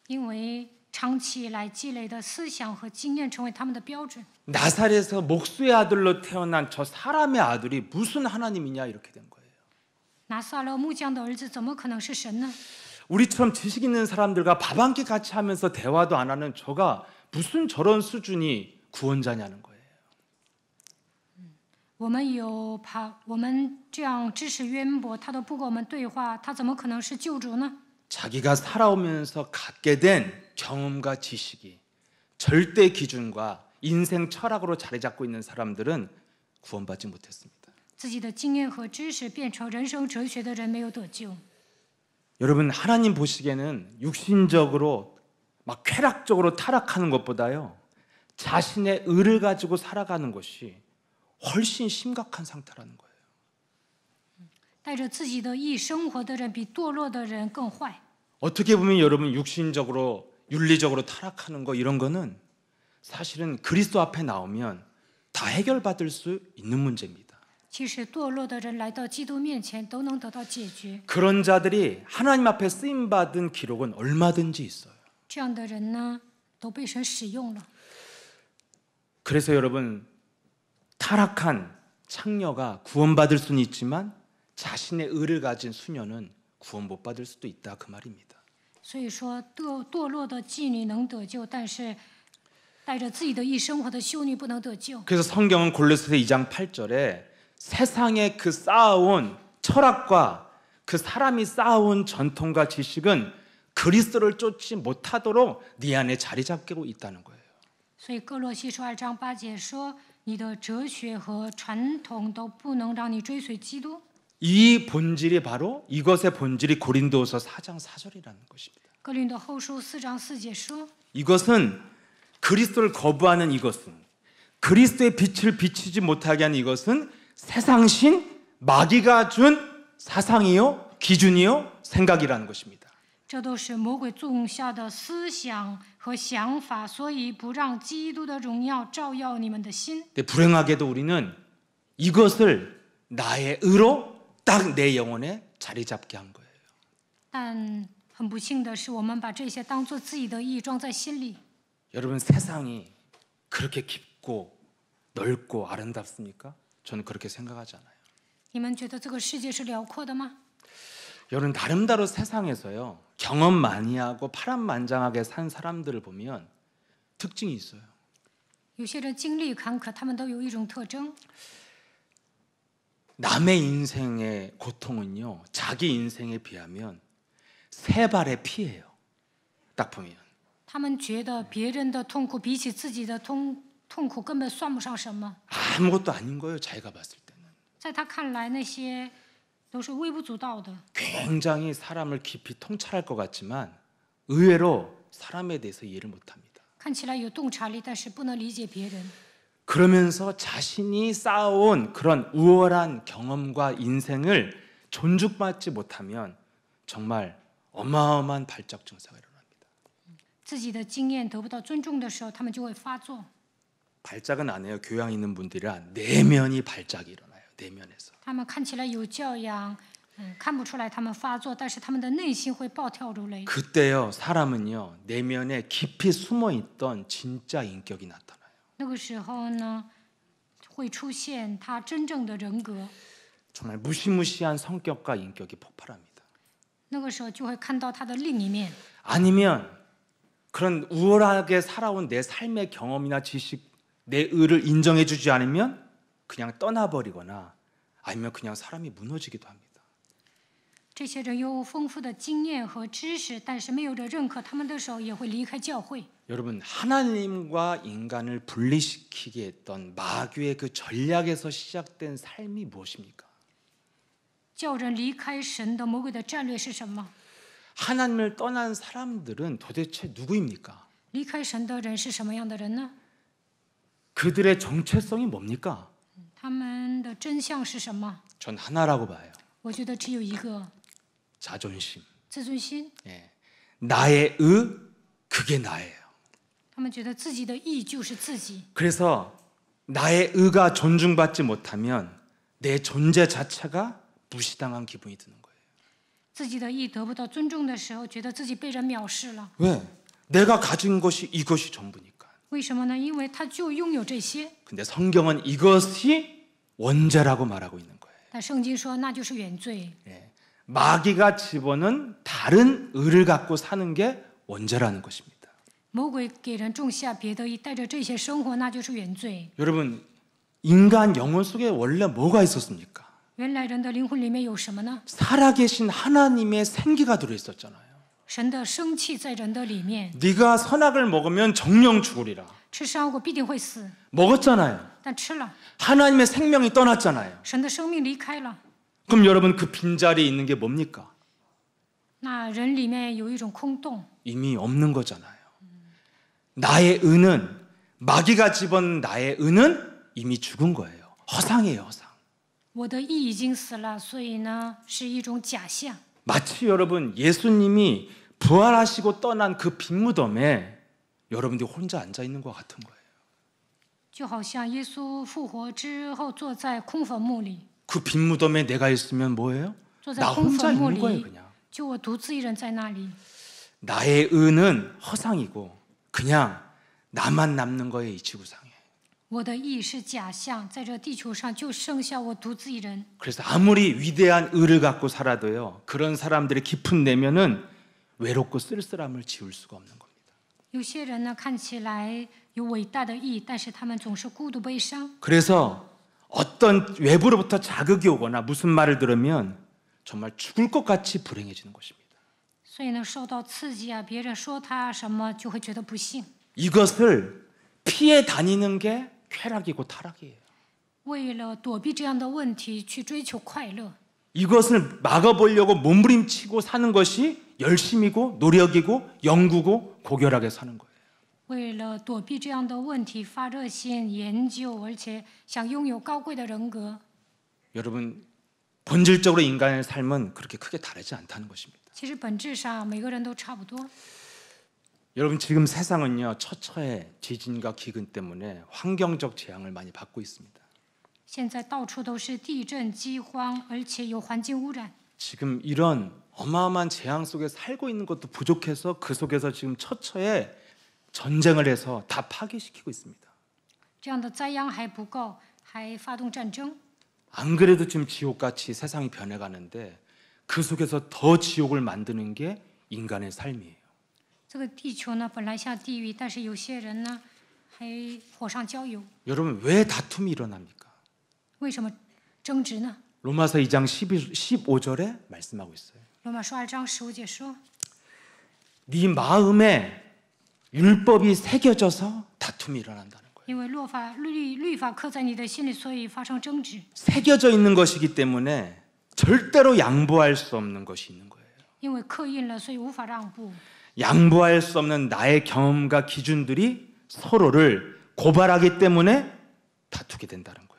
Speaker 2: 因为长期以来积累的思想和经验成为他们的标准。
Speaker 1: 나사렛에서 목수의 아들로 태어난 저 사람의 아들이 무슨 하나님이냐 이렇게 된 거예요.
Speaker 2: 拿撒勒木匠的儿子怎么可能是神呢？
Speaker 1: 우리처럼 지식 있는 사람들과 밥 한 끼 같이 하면서 대화도 안 하는 저가 무슨 저런 수준이 구원자냐는 거예요.
Speaker 2: 我们这样知识渊博，他都不跟我们对话，他怎么可能是救主呢？
Speaker 1: 자기가 살아오면서 갖게 된 경험과 지식이 절대 기준과 인생 철학으로 자리 잡고 있는 사람들은 구원받지 못했습니다.
Speaker 2: 自己的经验和知识变成人生哲学的人没有得救。
Speaker 1: 여러분 하나님 보시기에는 육신적으로 막 쾌락적으로 타락하는 것보다요 자신의 의를 가지고 살아가는 것이 훨씬 심각한 상태라는 거예요.
Speaker 2: 带着自己的义生活的人比堕落的人更坏。
Speaker 1: 어떻게 보면 여러분 육신적으로 윤리적으로 타락하는 거 이런 거는 사실은 그리스도 앞에 나오면 다 해결받을 수 있는 문제입니다.
Speaker 2: 其实堕落的人来到基督面前都能得到解决。
Speaker 1: 그런 자들이 하나님 앞에 쓰임 받은 기록은 얼마든지 있어요.
Speaker 2: 这样的人呢，都被神使用了。
Speaker 1: 그래서 여러분 타락한 창녀가 구원받을 수는 있지만 자신의 의를 가진 수녀는 구원 못 받을 수도 있다 그 말입니다.
Speaker 2: 所以说，堕落的妓女能得救，但是带着自己的义生活的修女不能得救。
Speaker 1: 그래서 성경은 골로새서 2장 8절에 세상에 그 쌓아온 철학과 그 사람이 쌓아온 전통과 지식은 그리스도를 쫓지 못하도록 네 안에 자리 잡고 있다는 거예요.
Speaker 2: 所以哥罗西书2章8节说，你的哲学和传统都不能让你追随基督。
Speaker 1: 이 본질이 바로 이것의 본질이 고린도후서 4장 4절이라는 것입니다.
Speaker 2: 哥林多后书4章4节说，
Speaker 1: 이것은 그리스도를 거부하는 이것은 그리스도의 빛을 비추지 못하게 한 이것은 세상신 마귀가 준 사상이요 기준이요 생각이라는 것입니다.
Speaker 2: 这都是魔鬼种下的思想和想法，所以不让基督的荣耀照耀你们的心。
Speaker 1: 근데 불행하게도 우리는 이것을 나의 의로 딱 내 영혼에 자리 잡게 한 거예요.
Speaker 2: 但很不幸的是，我们把这些当作自己的义装在心里。
Speaker 1: 여러분 세상이 그렇게 깊고 넓고 아름답습니까? 저는 그렇게 생각하지 않아요.
Speaker 2: 你们觉得这个世界是辽阔的吗？
Speaker 1: 여러분 나름대로 세상에서요 경험 많이 하고 파란만장하게 산 사람들을 보면 특징이 있어요.
Speaker 2: 有些人经历坎坷，他们都有一种特征：
Speaker 1: 남의 인생의 고통은요 자기 인생에 비하면 세 발의 피예요. 딱 보면
Speaker 2: 他们觉得别人的痛苦比起自己的痛苦根本算不上什么。
Speaker 1: 아무것도 아닌 거예요. 자기가 봤을 때는
Speaker 2: 在他看来，那些都是微不足道的。
Speaker 1: 굉장히 사람을 깊이 통찰할 것 같지만 의외로 사람에 대해서 이해를 못합니다.
Speaker 2: 看起来有洞察力，但是不能理解别人。
Speaker 1: 그러면서 자신이 쌓아온 그런 우월한 경험과 인생을 존중받지 못하면 정말 어마어마한 발작 증세가 일어납니다.
Speaker 2: 自己的经验得不到尊重的时候，他们就会发作。
Speaker 1: 발작은 안 해요. 교양 있는 분들이라 내면이 발작이 일어나요. 내면에서.
Speaker 2: 他们看起来有教养，看不出来他们发作，但是他们的内心会暴跳如雷。
Speaker 1: 그때요 사람은요 내면에 깊이 숨어있던 진짜 인격이 나타나요.
Speaker 2: 那个时候呢，会出现他真正的人格。
Speaker 1: 정말 무시무시한 성격과 인격이 폭발합니다.
Speaker 2: 那个时候就会看到他的另一面。
Speaker 1: 아니면 그런 우월하게 살아온 내 삶의 경험이나 지식, 내 의를 인정해주지 않으면 그냥 떠나버리거나 아니면 그냥 사람이 무너지기도 합니다.
Speaker 2: 这些人有丰富的经验和知识，但是没有人认可他们的时候，也会离开教会。
Speaker 1: 여러분 하나님과 인간을 분리시키게 했던 마귀의 그 전략에서 시작된 삶이 무엇입니까?
Speaker 2: 叫人离开神的魔鬼的战略是什么？
Speaker 1: 하나님을 떠난 사람들은 도대체 누구입니까?
Speaker 2: 离开神的人是什么样的人呢？
Speaker 1: 그들의 정체성이 뭡니까?
Speaker 2: 他们的真相是什么？
Speaker 1: 전 하나라고 봐요.
Speaker 2: 我觉得只有一个：
Speaker 1: 자존심.
Speaker 2: 自尊心。
Speaker 1: 예. 나의 의, 그게 나예요.
Speaker 2: 他们觉得自己的义就是自己。
Speaker 1: 그래서 나의 의가 존중받지 못하면 내 존재 자체가 무시당한 기분이 드는 거예요.
Speaker 2: 自己的义得不到尊重的时候，觉得自己被人藐视了。
Speaker 1: 왜? 내가 가진 것이 이것이 전부니까.
Speaker 2: 为什么呢？因为他就拥有这些。
Speaker 1: 근데 성경은 이것이 원죄라고 말하고 있는 거예요.
Speaker 2: 但圣经说那就是原罪。
Speaker 1: 예. 마귀가 집어넣은 다른 의를 갖고 사는 게 원죄라는 것입니다.
Speaker 2: 魔鬼给人种下别的义，带着这些生活，那就是原罪。
Speaker 1: 여러분 인간 영혼 속에 원래 뭐가 있었습니까?
Speaker 2: 原来人的灵魂里面有什么呢？
Speaker 1: 살아계신 하나님의 생기가 들어있었잖아요.
Speaker 2: 神的生气在人的里面。
Speaker 1: 네가 선악을 먹으면 정령 죽으리라.
Speaker 2: 吃善果必定会死，
Speaker 1: 먹었잖아요.
Speaker 2: 但吃了，
Speaker 1: 하나님의 생명이 떠났잖아요.
Speaker 2: 神的生命离开了。
Speaker 1: 그럼 여러분 그 빈자리에 있는 게 뭡니까?
Speaker 2: 那人里面有一种空洞，
Speaker 1: 이미 없는 거잖아요. 나의 의는 마귀가 집어넣은 나의 의는 이미 죽은 거예요. 허상이에요, 허상.
Speaker 2: 我的义已经死了，所以呢是一种假象。
Speaker 1: 마치 여러분 예수님이 부활하시고 떠난 그 빈무덤에 여러분들이 혼자 앉아 있는 것 같은 거예요.
Speaker 2: 就好像耶稣复活之后坐在空坟墓里，
Speaker 1: 그 빈무덤에 내가 있으면 뭐예요?
Speaker 2: 坐在
Speaker 1: 나
Speaker 2: 空
Speaker 1: 혼자
Speaker 2: 坟墓
Speaker 1: 있는 거예요,
Speaker 2: 里，
Speaker 1: 그냥.
Speaker 2: 就我独自一人在那里。
Speaker 1: 나의 의는 허상이고 그냥 나만 남는 거에 이치구상해.
Speaker 2: 我的义是假象，在这地球上就剩下我独自一人。
Speaker 1: 그래서 아무리 위대한 의를 갖고 살아도요, 그런 사람들의 깊은 내면은 외롭고 쓸쓸함을 지울 수가 없는 겁니다.
Speaker 2: 有些人呢看起来有伟大的义，但是他们总是孤独悲伤。
Speaker 1: 그래서 어떤 외부로부터 자극이 오거나 무슨 말을 들으면 정말 죽을 것 같이 불행해지는 것입니다.
Speaker 2: 所以呢，受到刺激啊，别人说他什么，就会觉得不幸。
Speaker 1: 이것을 피해 다니는 게 쾌락이고 타락이에요.
Speaker 2: 为了躲避这样的问题，去追求快乐。
Speaker 1: 이것을 막아보려고 몸부림치고 사는 것이 열심이고 노력이고 영구고 고결하게 사는 거예요.
Speaker 2: 为了躲避这样的问题，发热心研究，而且想拥有高贵的人格。
Speaker 1: 여러분 본질적으로 인간의 삶은 그렇게 크게 다르지 않다는 것입니다.
Speaker 2: 其实本质上每个人都差不多。
Speaker 1: 여러분 지금 세상은요 처처에 지진과 기근 때문에 환경적 재앙을 많이 받고 있습니다.
Speaker 2: 现在到处都是地震、饥荒，而且有环境污染。
Speaker 1: 지금 이런 어마어마한 재앙 속에 살고 있는 것도 부족해서 그 속에서 지금 처처에 전쟁을 해서 다 파괴시키고 있습니다.
Speaker 2: 这样的灾殃还不够，还发动战争。
Speaker 1: 안 그래도 지금 지옥같이 세상이 변해가는데 그 속에서 더 지옥을 만드는 게 인간의 삶이에요.
Speaker 2: 这个地球呢，本来像地狱，但是有些人呢，还火上浇油。
Speaker 1: 여러분 왜 다툼이 일어납니까?
Speaker 2: 为什么争执呢？
Speaker 1: 로마서 2장 15절에 말씀하고 있어요.
Speaker 2: 罗马书2章15节说：
Speaker 1: 네 마음에 율법이 새겨져서 다툼이 일어난다는 거예요.
Speaker 2: 因为律法刻在你的心里，所以发生争执。
Speaker 1: 새겨져 있는 것이기 때문에 절대로 양보할 수 없는 것이 있는 거예요.
Speaker 2: 因为刻印了，所以无法让步。
Speaker 1: 양보할 수 없는 나의 경험과 기준들이 서로를 고발하기 때문에 다투게 된다는 거예요.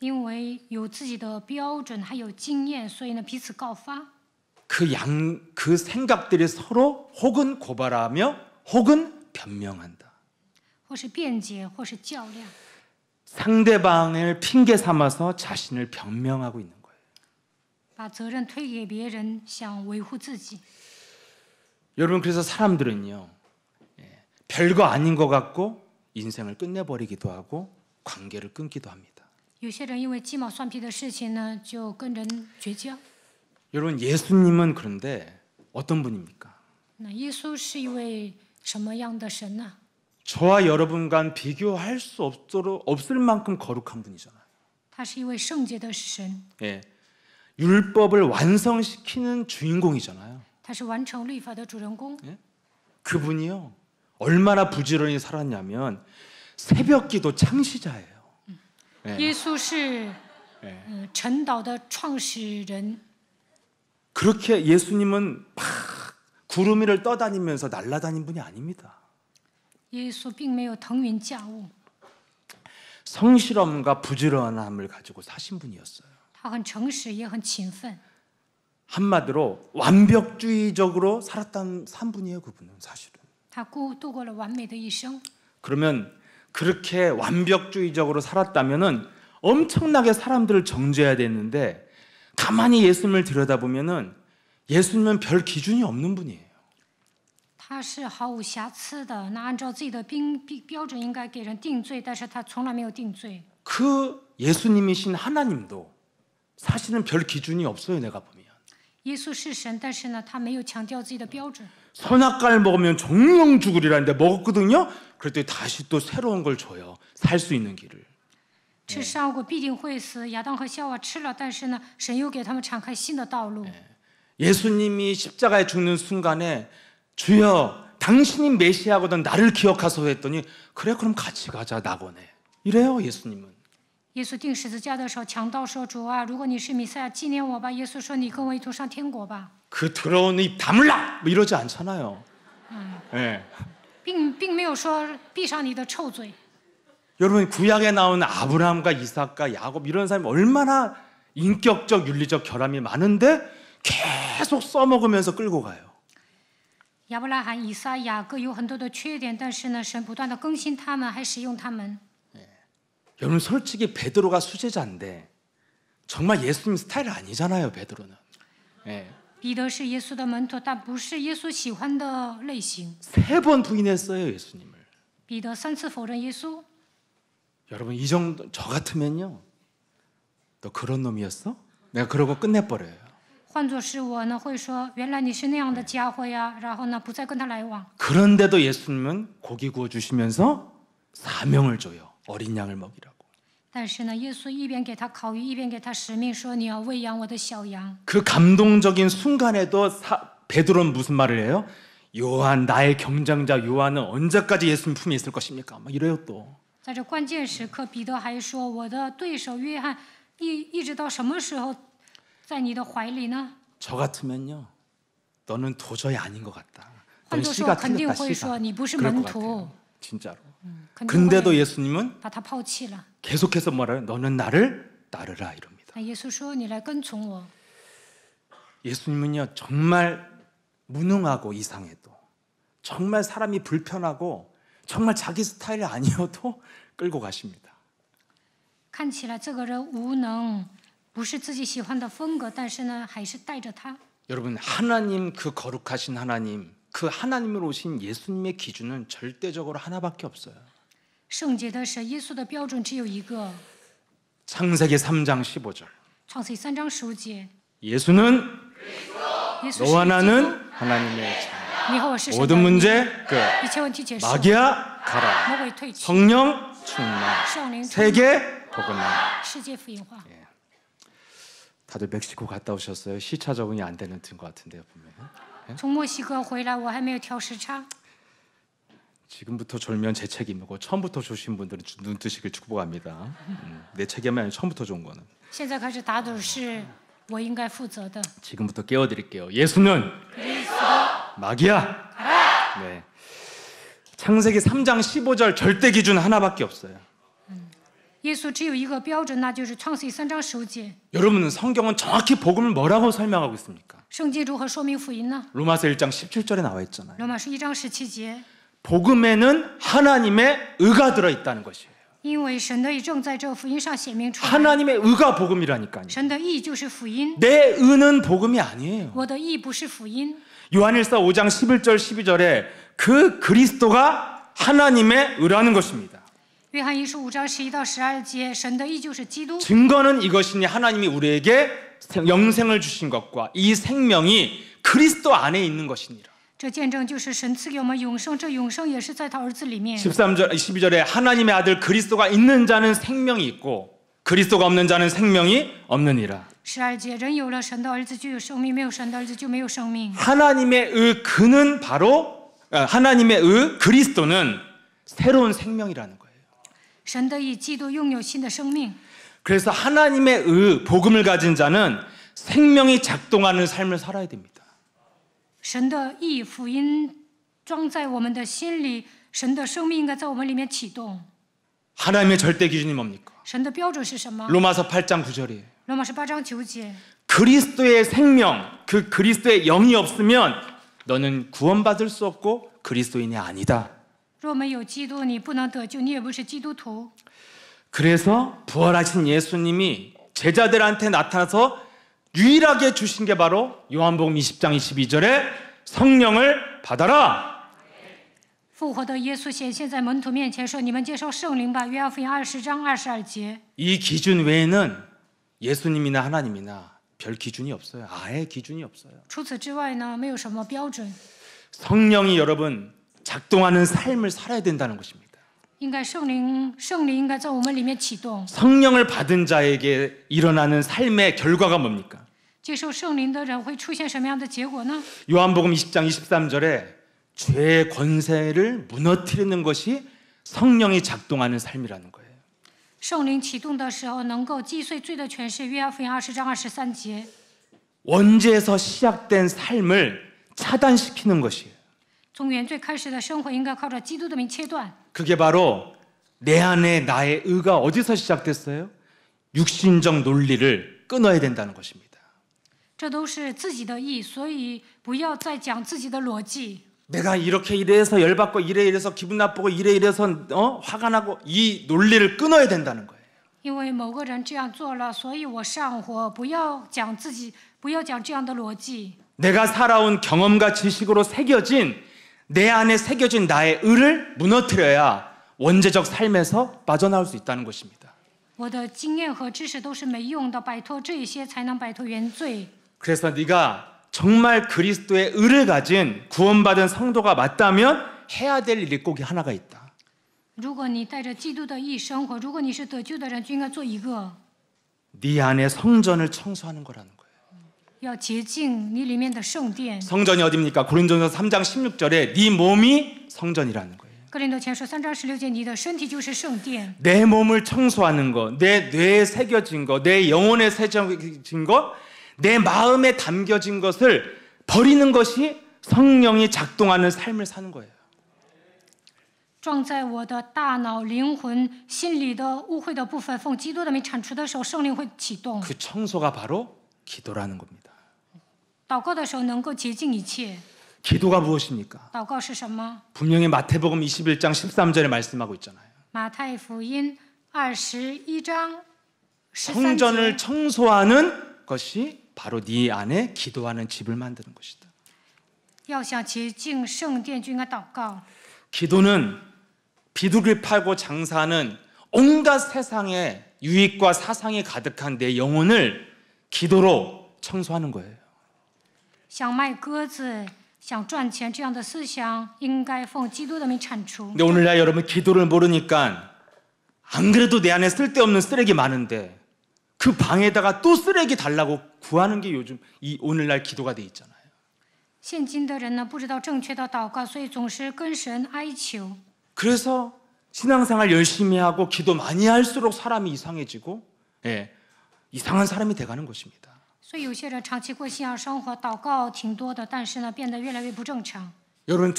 Speaker 2: 因为有自己的标准，还有经验，所以呢彼此告发。
Speaker 1: 그 생각들이 서로 혹은 고발하며 혹은 변명한다.
Speaker 2: 或是辩解，或是较量，
Speaker 1: 상대방을 핑계 삼아서 자신을 변명하고 있는 거예요.
Speaker 2: 把责任推给别人，想维护自己。
Speaker 1: 여러분 그래서 사람들은요 별거 아닌 것 같고 인생을 끝내버리기도 하고 관계를 끊기도 합니다.
Speaker 2: 有些人因为鸡毛蒜皮的事情呢，就跟人绝交。
Speaker 1: 여러분 예수님은 그런데 어떤 분입니까?
Speaker 2: 那耶稣是一位什么样的神呢？
Speaker 1: 저와 여러분과 비교할 수 없을 만큼 거룩한 분이잖아요.
Speaker 2: 他是一位圣洁的神，
Speaker 1: 예, 율법을 완성시키는 주인공이잖아요.
Speaker 2: 他是完成律法的主人公。
Speaker 1: 그분이요 얼마나 부지런히 살았냐면 새벽기도 창시자예요.
Speaker 2: 耶稣是晨祷的创始人。
Speaker 1: 그렇게 예수님은 막 구름 위를 떠다니면서 날아다닌 분이 아닙니다.
Speaker 2: 耶稣并没有腾云驾雾，
Speaker 1: 성실함과 부지런함을 가지고 사신 분이었어요.
Speaker 2: 他很诚实，也很勤奋。
Speaker 1: 한마디로 완벽주의적으로 산 분이에요. 그분은 사실은.
Speaker 2: 他度过了完美的一生。
Speaker 1: 그러면 그렇게 완벽주의적으로 살았다면은 엄청나게 사람들을 정죄해야 됐는데 가만히 예수님을 들여다보면은 예수님은 별 기준이 없는 분이에요.
Speaker 2: 他是毫无瑕疵的，那按照自己的标准应该给人定罪，但是他从来没有定罪。
Speaker 1: 그 예수님이신 하나님도 사실은 별 기준이 없어요. 내가 보면.
Speaker 2: 耶稣是神，但是呢，他没有强调自己的标准。
Speaker 1: 선악과를 먹으면 정령 죽으리라는데 먹었거든요. 그랬더니 다시 또 새로운 걸 줘요. 살 수 있는 길을.
Speaker 2: 吃善果必定会死，亚当和夏娃吃了，但是呢，神又给他们敞开新的道路。
Speaker 1: 예수님이 십자가에 죽는 순간에 주여 당신이 메시아거든 나를 기억하소서 했더니 그래 그럼 같이 가자 낙원에. 이래요 예수님은.
Speaker 2: 耶稣钉十字架的时候，强盗说：“主啊，如果你是弥赛亚，纪念我吧。”耶稣说：“你跟我一同上天国吧。”
Speaker 1: 그 더러운 입 다물라 뭐 이러지 않잖아요. 네.
Speaker 2: 并没有说闭上你的臭嘴。
Speaker 1: 여러분 구약에 나오는 아브라함과 이삭과 야곱 이런 사람이 얼마나 인격적 윤리적 결함이 많은데 계속 써먹으면서 끌고 가요.
Speaker 2: 亚伯拉罕、以撒、雅各有很多的缺点，但是呢，神不断的更新他们，还使用他们。
Speaker 1: 여러분 솔직히 베드로가 수제자인데 정말 예수님 스타일 아니잖아요. 베드로는. 네.
Speaker 2: 彼得是耶稣的门徒，但不是耶稣喜欢的类型。
Speaker 1: 3번 부인했어요 예수님을.
Speaker 2: 彼得3次否认耶稣。
Speaker 1: 여러분 이 정도 저 같으면요. 너 그런 놈이었어? 내가 그러고 끝내버려요.
Speaker 2: 换作是我呢，会说原来你是那样的家伙呀，然后呢，不再跟他来往。
Speaker 1: 그런데도 예수님은 고기 구워주시면서 사명을 줘요. 어린 양을 먹이라고.
Speaker 2: 但是呢，耶稣一边给他烤鱼，一边给他使命，说你要喂养我的小羊。
Speaker 1: 그 감동적인 순간에도 베드로는 무슨 말을 해요? 요한 나의 경쟁자 요한은 언제까지 예수님 품에 있을 것입니까? 막 이래요 또.
Speaker 2: 在这关键时刻，彼得还说：“我的对手约翰一直到什么时候在你的怀里呢？
Speaker 1: 저 같으면요, 너는 도저히 아닌 것 같다.
Speaker 2: 换
Speaker 1: 넌
Speaker 2: 作说
Speaker 1: 씨가
Speaker 2: 肯定
Speaker 1: 틀렸다,
Speaker 2: 会
Speaker 1: 씨가.
Speaker 2: 说你不是
Speaker 1: 그럴
Speaker 2: 门
Speaker 1: 것
Speaker 2: 徒
Speaker 1: 같아요. ， 진짜로.
Speaker 2: 肯定
Speaker 1: 근데도
Speaker 2: 会
Speaker 1: 예수님은
Speaker 2: 把他抛弃了。
Speaker 1: 계속해서 뭐라요? 너는 나를 따르라 이럽니다.
Speaker 2: 那耶稣说：“你来跟从我。”
Speaker 1: 예수님은요, 정말 무능하고 이상해도, 정말 사람이 불편하고, 정말 자기 스타일이 아니어도 끌고 가십니다.
Speaker 2: 看起来这个人无能，不是自己喜欢的风格，但是呢，还是带着他。
Speaker 1: 여러분, 하나님, 그 거룩하신 하나님, 그 하나님으로 오신 예수님의 기준은 절대적으로 하나밖에 없어요.
Speaker 2: 圣洁的神，耶稣的标准只有一个。
Speaker 1: 창세기 3장 15절.
Speaker 2: 创世3章15节，
Speaker 1: 예수는
Speaker 2: 耶稣是
Speaker 1: 너와
Speaker 2: 基督，
Speaker 1: 나는 하나님의 자.
Speaker 2: 你和我是神
Speaker 1: 모든
Speaker 2: 的儿女。
Speaker 1: 문제 끝.
Speaker 2: 一切问题结束，
Speaker 1: 마귀야 가라.
Speaker 2: 魔鬼退去，
Speaker 1: 성령 충만.
Speaker 2: 圣灵充满，
Speaker 1: 세계 복음화.
Speaker 2: 世界福音化。
Speaker 1: 다들 멕시코 갔다 오셨어요? 시차 적응이 안 되는 것 같은데요, 보면.
Speaker 2: 从墨西哥回来，我还没有调时差。
Speaker 1: 지금부터 졸면 제 책임이고 처음부터 조신 분들은 눈 뜨시길 축복합니다. 내 책임이 아니라 처음부터 좋은 거는.
Speaker 2: 现在开始打盹是我应该负责的。
Speaker 1: 지금부터 깨워드릴게요. 예수는 마귀야. 네. 창세기 3장 15절 절대 기준 하나밖에 없어요.
Speaker 2: 耶稣只有一个标准，那就是创世3章15节。
Speaker 1: 여러분은 성경은 정확히 복음을 뭐라고 설명하고 있습니까?
Speaker 2: 圣经如何说明福音呢？
Speaker 1: 로마서 1장 17절에 나와 있잖아요.
Speaker 2: 罗马书1章17节，
Speaker 1: 복음에는 하나님의 의가 들어 있다는 것이에요.
Speaker 2: 因为神的义正在这福音上显明出来。
Speaker 1: 하나님의 의가 복음이라니까요.
Speaker 2: 神的义就是福音，
Speaker 1: 내 의는 복음이 아니에요.
Speaker 2: 我的义不是福音。
Speaker 1: 요한일서 5장 11절 12절에 그 그리스도가 하나님의 의라는 것입니다.
Speaker 2: 约翰一书5章11到12节，神的义就是基督。
Speaker 1: 증거는 이것이니 하나님이 우리에게 영생을 주신 것과 이 생명이 그리스도 안에 있는 것이니라.
Speaker 2: 这见证就是神赐给我们永生，这永生也是在他儿子里面。
Speaker 1: 13절 12절에 하나님의 아들 그리스도가 있는 자는 생명이 있고 그리스도가 없는 자는 생명이 없느니라.
Speaker 2: 12节，人有了神的儿子就有生命，没有神的儿子就没有生命。
Speaker 1: 하나님의 의 그는 바로 하나님의 의 그리스도는 새로운 생명이라는 거예요.
Speaker 2: 神的义，基督拥有新的生命。
Speaker 1: 그래서 하나님의 의 복음을 가진 자는 생명이 작동하는 삶을 살아야 됩니다.
Speaker 2: 神的义福音装在我们的心里，神的生命应该在我们里面启动。
Speaker 1: 하나님의 절대 기준이 뭡니까?
Speaker 2: 神的标准是什么？
Speaker 1: 로마서 8장 9절이에요.
Speaker 2: 罗马书8章9节，
Speaker 1: 그리스도의 생명, 그 그리스도의 영이 없으면 너는 구원받을 수 없고 그리스도인이 아니다.
Speaker 2: 若没有基督，你不能得救，你也不是基督徒。
Speaker 1: 그래서 부활하신 예수님이 제자들한테 나타나서 유일하게 주신 게 바로 요한복음 20장 22절에 성령을 받아라.
Speaker 2: 复活的耶稣显现在门徒面前说：“你们接受圣灵吧。”约翰福音20章22节。
Speaker 1: 이 기준 외에는 예수님이나 하나님이나 별 기준이 없어요. 아예 기준이 없어요.
Speaker 2: 除此之外呢，没有什么标准。
Speaker 1: 성령이 여러분 작동하는 삶을 살아야 된다는 것입니다.
Speaker 2: 应该圣灵应该在我们里面启动。
Speaker 1: 성령을 받은 자에게 일어나는 삶의 결과가 뭡니까?
Speaker 2: 接受圣灵的人会出现什么样的结果呢？
Speaker 1: 요한복음 20장 23절에 죄의 권세를 무너뜨리는 것이 성령이 작동하는 삶이라는 거예요.
Speaker 2: 圣灵启动的时候，能够击碎罪的权势。约翰福音20章23节。
Speaker 1: 원죄에서 시작된 삶을 차단시키는 것이에요.
Speaker 2: 从原罪开始的生活，应该靠着基督的名切断。
Speaker 1: 그게 바로 내 안에 나의 의가 어디서 시작됐어요? 육신적 논리를 끊어야 된다는 것입니다.
Speaker 2: 这都是自己的义，所以不要再讲自己的逻辑。
Speaker 1: 내가 이렇게 이래서 열받고 이래서 기분 나쁘고 이래서 화가 나고 이 논리를 끊어야 된다는 거예요.
Speaker 2: 因为某个人这样做了，所以我上火。不要讲这样的逻辑。
Speaker 1: 내가 살아온 경험과 지식으로 새겨진 내 안에 새겨진 나의 의를 무너뜨려야 원죄적 삶에서 빠져나올 수 있다는 것입니다.
Speaker 2: 我的经验和知识都是没用的，摆脱这些才能摆脱原罪。
Speaker 1: 그래서 네가 정말 그리스도의 의를 가진 구원받은 성도가 맞다면 해야 될 일이 꼭 하나가 있다.
Speaker 2: 如果你带着基督的义生活，如果你是得救的人，就应该做一个，
Speaker 1: 네 안에 성전을 청소하는 거라는 거예요.
Speaker 2: 要洁净你里面的圣殿。
Speaker 1: 성전이 어디입니까? 고린도전서 3장 16절에 네 몸이 성전이라는 거예요.
Speaker 2: 哥林多前书3章16节，你的身体就是圣殿。
Speaker 1: 내 몸을 청소하는 거, 내 뇌에 새겨진 거, 내 영혼에 새겨진 거, 내 마음에 담겨진 것을 버리는 것이 성령이 작동하는 삶을 사는 거예요.
Speaker 2: 撞在我的大脑、灵魂、心里的污秽的部分，奉基督的名铲除的时候，圣灵会启动。
Speaker 1: 그 청소가 바로 기도라는 겁니다.
Speaker 2: 祷告的时候能够洁净一切。
Speaker 1: 기도가 무엇입니까?
Speaker 2: 祷告是什么？
Speaker 1: 분명히 마태복음 21장 13절에 말씀하고 있잖아요.
Speaker 2: 马太福音21章13
Speaker 1: 성전을
Speaker 2: 节。
Speaker 1: 청소하는 것이 바로 네 안에 기도하는 집을 만드는 것이다.
Speaker 2: 要想洁净圣殿，就应该祷告。
Speaker 1: 기도는 비둘기 팔고 장사하는 온갖 세상의 유익과 사상이 가득한 내 영혼을 기도로 청소하는 거예요.
Speaker 2: 想卖鸽子、想赚钱这样的思想，应该奉基督的名铲除。
Speaker 1: 근데 오늘날 여러분 기도를 모르니까 안 그래도 내 안에 쓸데없는 쓰레기 많은데 그 방에다가 또 쓰레기 달라고 구하는 게 요즘 이 오늘날 기도가 돼 있잖아요.
Speaker 2: 现今的人呢，不知道正确的祷告，所以总是跟神哀求。
Speaker 1: 그래서 신앙생활 열심히 하고 기도 많이 할수록 사람이 이상해지고 이상한 사람이 돼가는 것입니다.
Speaker 2: 所以有些人长期过信仰生活，祷告挺多的，但是呢，变得越来越不正常。
Speaker 1: 여러분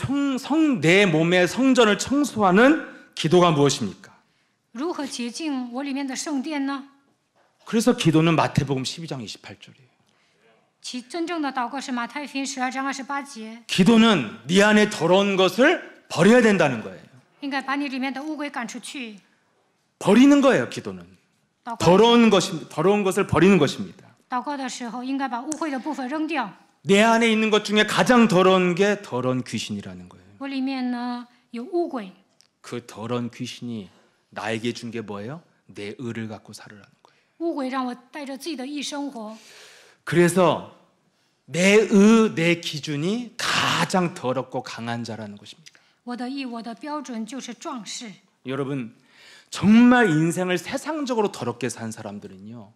Speaker 1: 내 몸의 성전을 청소하는 기도가 무엇입니까?
Speaker 2: 如何洁净我里面的圣殿呢？
Speaker 1: 그래서 기도는 마태복음 12장 28절이에요.
Speaker 2: 其真正的祷告是马太福音12章28节，
Speaker 1: 기도는 네 안에 더러운 것을 버려야 된다는 거예요.
Speaker 2: 应该把你里面的污鬼赶出去。
Speaker 1: 버리는 거예요. 기도는
Speaker 2: 祷告
Speaker 1: 더러운 것을 버리는 것입니다.
Speaker 2: 祷告的时候，应该把污秽的部分扔掉。
Speaker 1: 내 안에 있는 것 중에 가장 더러운 게 더러운 귀신이라는 거예요.
Speaker 2: 我里面呢有污鬼，
Speaker 1: 그 더러운 귀신이 나에게 준 게 뭐예요? 내 의를 갖고 살으라는 거예요.
Speaker 2: 污鬼让我带着自己的意生活。
Speaker 1: 그래서 내 기준이 가장 더럽고 강한 자라는 것입니다.
Speaker 2: 我的意，我的标准就是壮士。
Speaker 1: 여러분 정말 인생을 세상적으로 더럽게 산 사람들은요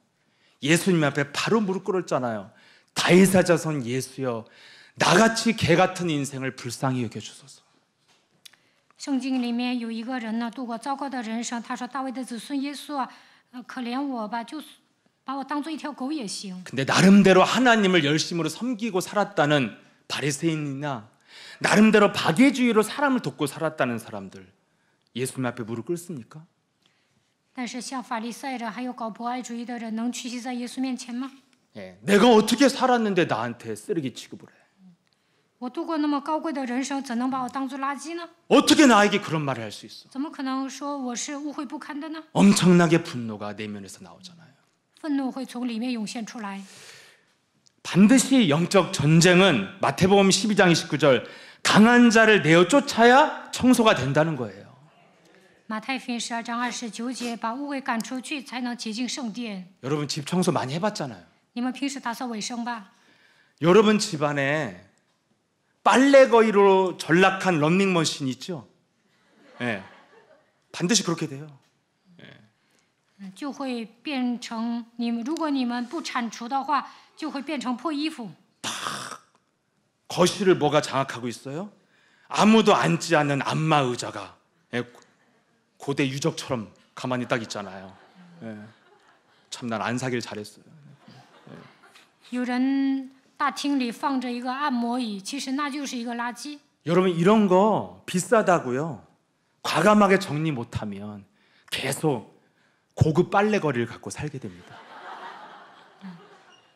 Speaker 1: 예수님 앞에 바로 무릎 꿇었잖아요. 다윗의 자손 예수여 나같이 개 같은 인생을 불쌍히 여겨주소서.
Speaker 2: 圣经里面有一个人呢，度过糟糕的人生。他说：“大卫的子孙耶稣啊，可怜我吧，就把我当做一条狗也行。”
Speaker 1: 근데 나름대로 하나님을 열심으로 섬기고 살았다는 바리새인이나 나름대로 박애주의로 사람을 돕고 살았다는 사람들 예수님 앞에 무릎 꿇습니까?
Speaker 2: 但是像法利赛人还有搞博爱主义的人，能屈膝在耶稣面前吗？
Speaker 1: 내가 어떻게 살았는데 나한테 쓰레기 취급을 해?
Speaker 2: 我度过那么高贵的人生，怎能把我当作垃圾呢？
Speaker 1: 어떻게 나에게 그런 말을 할 수 있어?
Speaker 2: 怎么可能说我是污秽不堪的呢？
Speaker 1: 엄청나게 분노가 내면에서 나오잖아요.
Speaker 2: 愤怒会从里面涌现出来。
Speaker 1: 반드시 영적 전쟁은 마태복음 12장 29절 강한 자를 내어 쫓아야 청소가 된다는 거예요.
Speaker 2: 马太福音12章29节，把污秽赶出去，才能洁净圣殿。
Speaker 1: 여러분 집 청소 많이 해봤잖아요.
Speaker 2: 你们平时打扫卫生吧。
Speaker 1: 여러분 집안에 빨래거리로 전락한 런닝머신 있죠? 반드시 그렇게 돼요.
Speaker 2: 就会变成你们，如果你们不铲除的话，就会变成破衣服。
Speaker 1: 거실을 뭐가 장악하고 있어요? 아무도 앉지 않는 안마 의자가 고대 유적처럼 가만히 딱 있잖아요. 참 난 안 사길 잘했어요.
Speaker 2: 有人大厅里放着一个按摩椅，其实那就是一个垃圾。
Speaker 1: 여러분 이런 거 비싸다고요. 과감하게 정리 못하면 계속 고급 빨래거리를 갖고 살게 됩니다.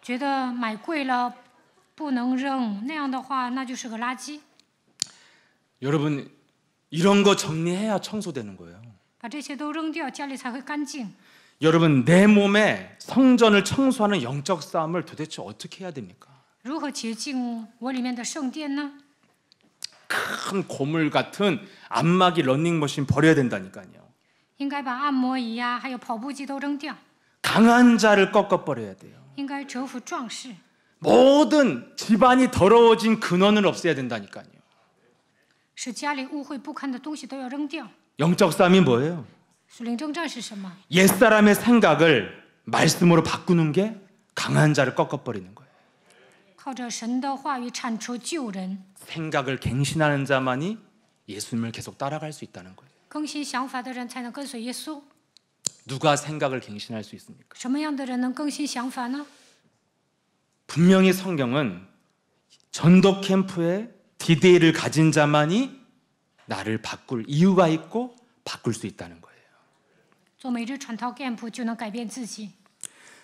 Speaker 2: 觉得买贵了不能扔，那样的话那就是个垃圾。
Speaker 1: 여러분 이런 거 정리해야 청소되는 거예요.
Speaker 2: 把这些都扔掉，家里才会干净。
Speaker 1: 여러분 내 몸에 성전을 청소하는 영적 싸움을 도대체 어떻게 해야 됩니까?
Speaker 2: 如何洁净我里面的圣殿呢？
Speaker 1: 큰 고물 같은 안마기 런닝머신 버려야 된다니까요.
Speaker 2: 应该把按摩椅呀，还有跑步机都扔掉。
Speaker 1: 강한 자를 꺾어 버려야 돼요.
Speaker 2: 应该折服壮士。
Speaker 1: 모든 집안이 더러워진 근원을 없애야 된다니까요.
Speaker 2: 使家里污秽不堪的东西都要扔掉。
Speaker 1: 영적 싸움이 뭐예요?
Speaker 2: 属灵征战是什么？
Speaker 1: 옛사람의 생각을 말씀으로 바꾸는 게 강한 자를 꺾어 버리는 거예요.
Speaker 2: 靠着神的话语铲除旧人，
Speaker 1: 생각을 갱신하는 자만이 예수님을 계속 따라갈 수 있다는 거예요.
Speaker 2: 更新想法的人才能跟随耶稣。
Speaker 1: 누가 생각을 갱신할 수 있습니까?
Speaker 2: 什么样的人能更新想法呢？
Speaker 1: 분명히 성경은 전도 캠프에 디데이를 가진 자만이 나를 바꿀 이유가 있고 바꿀 수 있다는 거예요.
Speaker 2: 做每日传道 camp 就能改变自己。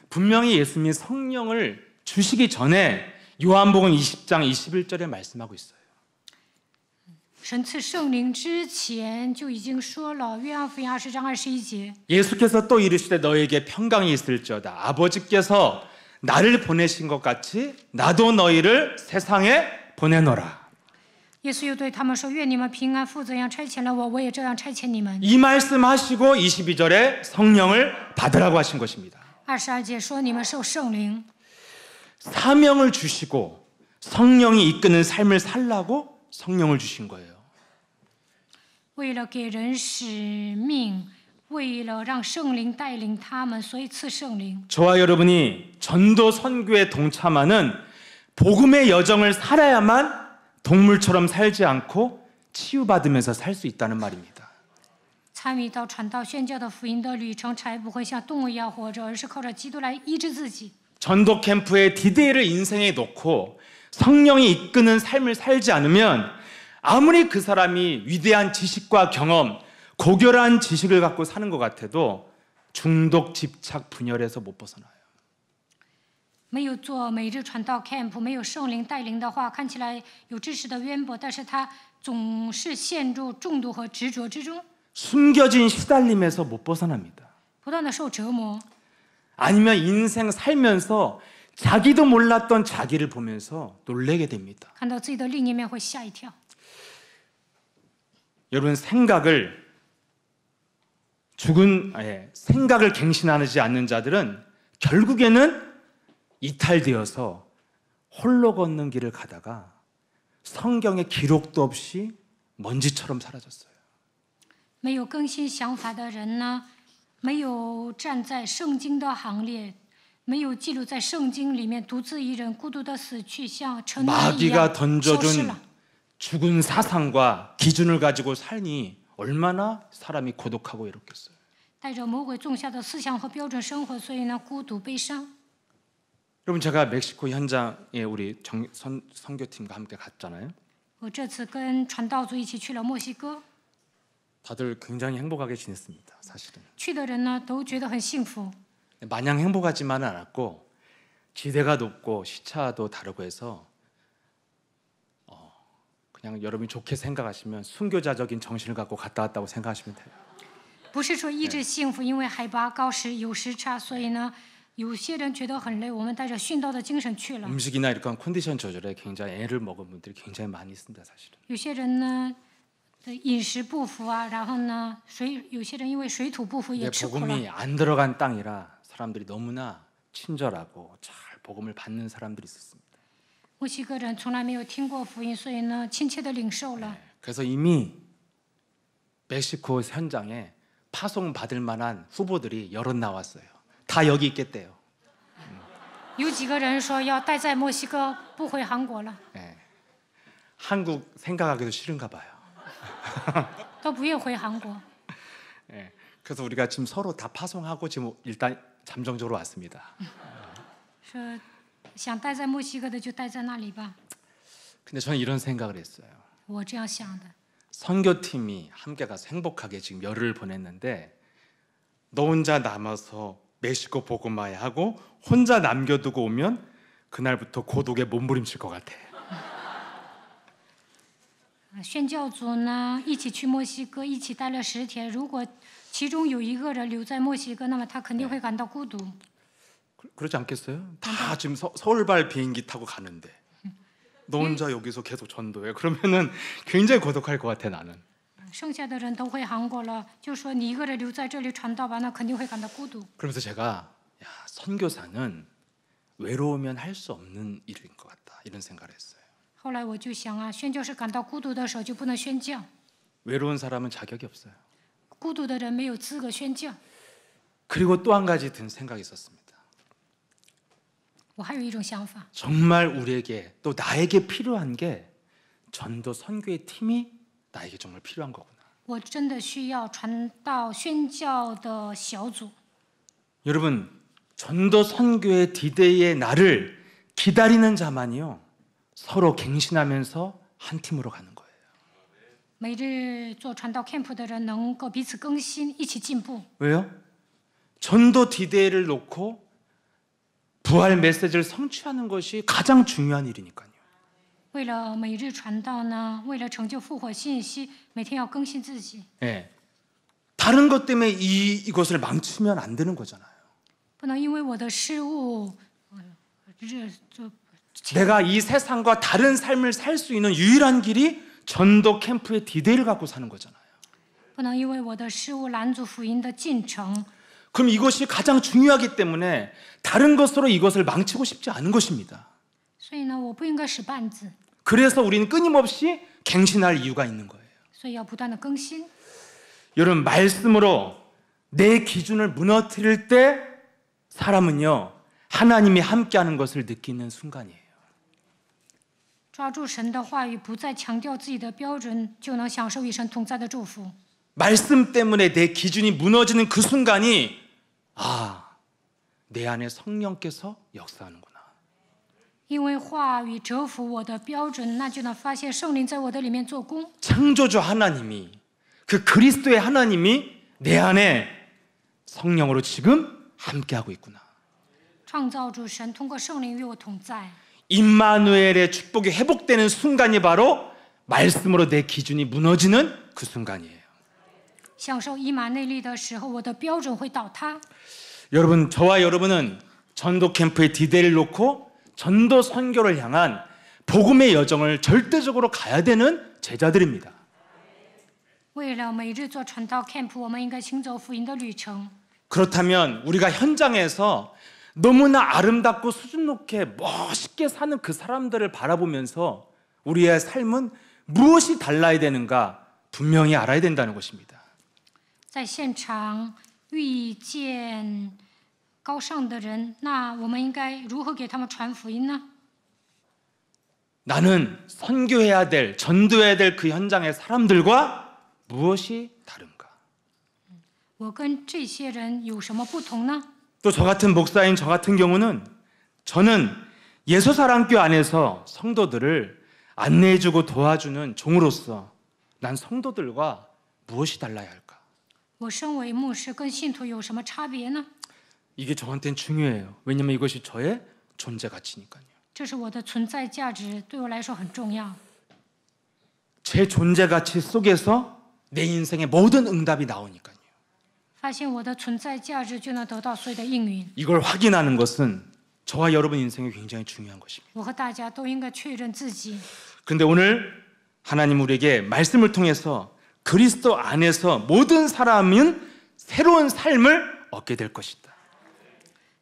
Speaker 1: 분명히 예수님이 성령을 주시기 전에 요한복음 20장 21절에 말씀하고 있어요.
Speaker 2: 神赐圣灵之前就已经说了，约翰福音20章21节，
Speaker 1: 예수께서 또 이르시되 너에게 평강이 있을지어다. 아버지께서 나를 보내신 것 같이 나도 너희를 세상에 보내노라.
Speaker 2: 耶稣又对他们说：“愿你们平安，父怎样差遣了我，我也这样差遣你们。
Speaker 1: 이 말씀하시고 22절에 성령을 받으라고 하신 것입니다.
Speaker 2: 22节说：“你们受圣灵。
Speaker 1: 사명을 주시고 성령이 이끄는 삶을 살라고 성령을 주신 거예요.
Speaker 2: 为了给人使命，为了让圣灵带领他们，所以赐圣灵。
Speaker 1: 저와 여러분이 전도 선교에 동참하는 복음의 여정을 살아야만 동물처럼 살지 않고 치유받으면서 살 수 있다는 말입니다.
Speaker 2: 参与到传道宣教的福音的旅程，才不会像动物一样活着，而是靠着基督来医治自己。
Speaker 1: 전도 캠프에 디데이를 인생에 놓고 성령이 이끄는 삶을 살지 않으면 아무리 그 사람이 위대한 지식과 경험, 고결한 지식을 갖고 사는 것 같아도 중독, 집착, 분열에서 못 벗어나요.
Speaker 2: 没有做每日传道 camp， 没有圣灵带领的话，看起来有知识的渊博，但是他总是陷入中毒和执着之中，
Speaker 1: 숨겨진 시달림에서 못 벗어납니다.
Speaker 2: 不断的受折磨。
Speaker 1: 아니면 인생 살면서 자기도 몰랐던 자기를 보면서 놀라게 됩니다.
Speaker 2: 看到自己的另一面会吓一跳。
Speaker 1: 여러분 생각을 갱신하지 않는 자들은 결국에는 이탈되어서 홀로 걷는 길을 가다가 성경에 기록도 없이 먼지처럼 사라졌어요.
Speaker 2: 没有更新想法的人呢，没有站在圣经的行列，没有记录在圣经里面，独自一人孤独的死去，像沉沦一
Speaker 1: 마귀가
Speaker 2: 样消失
Speaker 1: 던져준
Speaker 2: 了。
Speaker 1: 죽은 사상과 기준을 가지고 살니 얼마나 사람이 고독하고 외롭겠어요.
Speaker 2: 带着魔鬼种下的思想和标准生活，所以呢，孤独悲伤。
Speaker 1: 여러분 제가 멕시코 현장에 우리 선교팀과 함께 갔잖아요.
Speaker 2: 我这次跟传道组一起去了墨西哥，
Speaker 1: 다들 굉장히 행복하게 지냈습니다. 사실은
Speaker 2: 去的人呢都觉得很幸福。
Speaker 1: 마냥 행복하지만은 않았고 기대가 높고 시차도 다르고 해서 그냥 여러분이 좋게 생각하시면 순교자적인 정신을 갖고 갔다 왔다고 생각하시면 돼요.
Speaker 2: 不是说一直幸福，因为海拔高时有时差，所以呢，有些人觉得很累，我们带着殉道的精神去了。
Speaker 1: 음식이나 이런 컨디션 조절에 굉장히 애를 먹은 분들이 굉장히 많이 있습니다. 사실은
Speaker 2: 有些人呢的饮食不符啊，然后呢有些人因为水土不服也
Speaker 1: 근데
Speaker 2: 吃苦了。
Speaker 1: 복음이 안 들어간 땅이라 사람들이 너무나 친절하고 잘 복음을 받는 사람들이 있었습니다.
Speaker 2: 墨西哥人从来没有听过福音，所以呢亲切的领受了。
Speaker 1: 그래서 이미 멕시코 현장에 파송 받을 만한 후보들이 여럿 나왔어요. 다 여기 있겠대요.
Speaker 2: 有几个人说要待在墨西哥，不回韩国了，
Speaker 1: 한국 생각하기도 싫은가 봐요.
Speaker 2: 都不愿回韩国。
Speaker 1: 그래서 우리가 지금 서로 다 파송하고 지금 일단 잠정적으로 왔습니다.
Speaker 2: 说想待在墨西哥的就待在那里吧，
Speaker 1: 근데 저는 이런 생각을 했어요.
Speaker 2: 我这样想的。
Speaker 1: 선교팀이 함께 가서 행복하게 지금 열흘을 보냈는데 너 혼자 남아서 멕시코 복음화야 하고 혼자 남겨두고 오면 그날부터 고독에 몸부림칠 것 같아.
Speaker 2: 宣教组呢一起去墨西哥，一起待了10天。如果其中有一个人留在墨西哥，那么他肯定会感到孤独。
Speaker 1: 그렇지 않겠어요? 다 지금 서울발 비행기 타고 가는데 너 혼자 여기서 계속 전도해. 그러면은 굉장히 고독할 것 같아 나는.
Speaker 2: 剩下的人都回韩国了，就说你一个人留在这里传道吧，那肯定会感到孤独。
Speaker 1: 그러면서 제가 선교사는 외로우면 할 수 없는 일인 것 같다 이런 생각을 했어요.
Speaker 2: 后来我就想啊，宣教士感到孤独的时候就不能宣教，
Speaker 1: 외로운 사람은 자격이 없어요.
Speaker 2: 孤独的人没有资格宣教。
Speaker 1: 그리고 또 한 가지 든 생각이 있었습니다.
Speaker 2: 我还有一种想法，
Speaker 1: 정말 우리에게 또 나에게 필요한 게 전도 선교의 팀이 나에게 정말 필요한 거구나.
Speaker 2: 我真的需要传道宣教的小组。
Speaker 1: 여러분 전도 선교의 디데이의 날을 기다리는 자만이요 서로 갱신하면서 한 팀으로 가는 거예요.
Speaker 2: 每日做传道 camp 的人能够彼此更新，一起进步。
Speaker 1: 왜요? 전도 디데이를 놓고 부활 메시지를 성취하는 것이 가장 중요한 일이니까요.
Speaker 2: 为了每日传道呢，为了成就复活信息，每天要更新自己，
Speaker 1: 예. 다른 것 때문에 이것을 망치면 안 되는 거잖아요.
Speaker 2: 不能因为我的失误，就
Speaker 1: 내가 이 세상과 다른 삶을 살 수 있는 유일한 길이 전도 캠프의 디데이를 갖고 사는 거잖아요.
Speaker 2: 不能因为我的失误拦阻福音的进程。
Speaker 1: 그럼 이것이 가장 중요하기 때문에 다른 것으로 이것을 망치고 싶지 않은 것입니다.
Speaker 2: 所以呢，我不应该使绊子，
Speaker 1: 그래서 우리는 끊임없이 갱신할 이유가 있는 거예요.
Speaker 2: 所以要不断的更新。
Speaker 1: 여러분, 말씀으로 내 기준을 무너뜨릴 때 사람은요 하나님이 함께하는 것을 느끼는 순간이에요.
Speaker 2: 抓住神的话语，不再强调自己的标准，就能享受与神同在的祝福。
Speaker 1: 말씀 때문에 내 기준이 무너지는 그 순간이 내 안에 성령께서 역사하는구나.
Speaker 2: 因为话语折服我的标准，那就能发现圣灵在我的里面做工。
Speaker 1: 창조주 하나님이 그 그리스도의 하나님이 내 안에 성령으로 지금 함께하고 있구나.
Speaker 2: 创造主神通过圣灵与我同在，
Speaker 1: 임마누엘의 축복이 회복되는 순간이 바로 말씀으로 내 기준이 무너지는 그 순간이에요.
Speaker 2: 享受以马内利的时候，我的标准会倒塌。
Speaker 1: 여러분, 저와 여러분은 전도 캠프의 디데이를 놓고 전도 선교를 향한 복음의 여정을 절대적으로 가야 되는 제자들입니다.
Speaker 2: 为了每日做传道 camp， 我们应该行走福音的旅程。
Speaker 1: 그렇다면 우리가 현장에서 너무나 아름답고 수준 높게 멋있게 사는 그 사람들을 바라보면서 우리의 삶은 무엇이 달라야 되는가 분명히 알아야 된다는 것입니다.
Speaker 2: 在现场遇见高尚的人，那我们应该如何给他们传福音呢？
Speaker 1: 나는 선교해야 될, 전도해야 될 그 현장의 사람들과 무엇이 다른가?
Speaker 2: 我跟这些人有什么不同呢？
Speaker 1: 또 저 같은 목사인 저 같은 경우는 저는 예수사랑교 안에서 성도들을 안내해주고 도와주는 종으로서 난 성도들과 무엇이 달라야 할까?
Speaker 2: 我身为牧师，跟信徒有什么差别呢？
Speaker 1: 이게 저한테는 중요해요. 왜냐하면 이것이 저의 존재 가치니까요.
Speaker 2: 这是我的存在价值，对我来说很重要。
Speaker 1: 제 존재 가치 속에서 내 인생의 모든 응답이 나오니까요.
Speaker 2: 发现我的存在价值，就能得到所有的应允。
Speaker 1: 이걸 확인하는 것은 저와 여러분 인생에 굉장히 중요한 것입니다.
Speaker 2: 我和大家都应该确认自己。
Speaker 1: 그런데 오늘 하나님 우리에게 말씀을 통해서 그리스도 안에서 모든 사람은 새로운 삶을 얻게 될 것이다.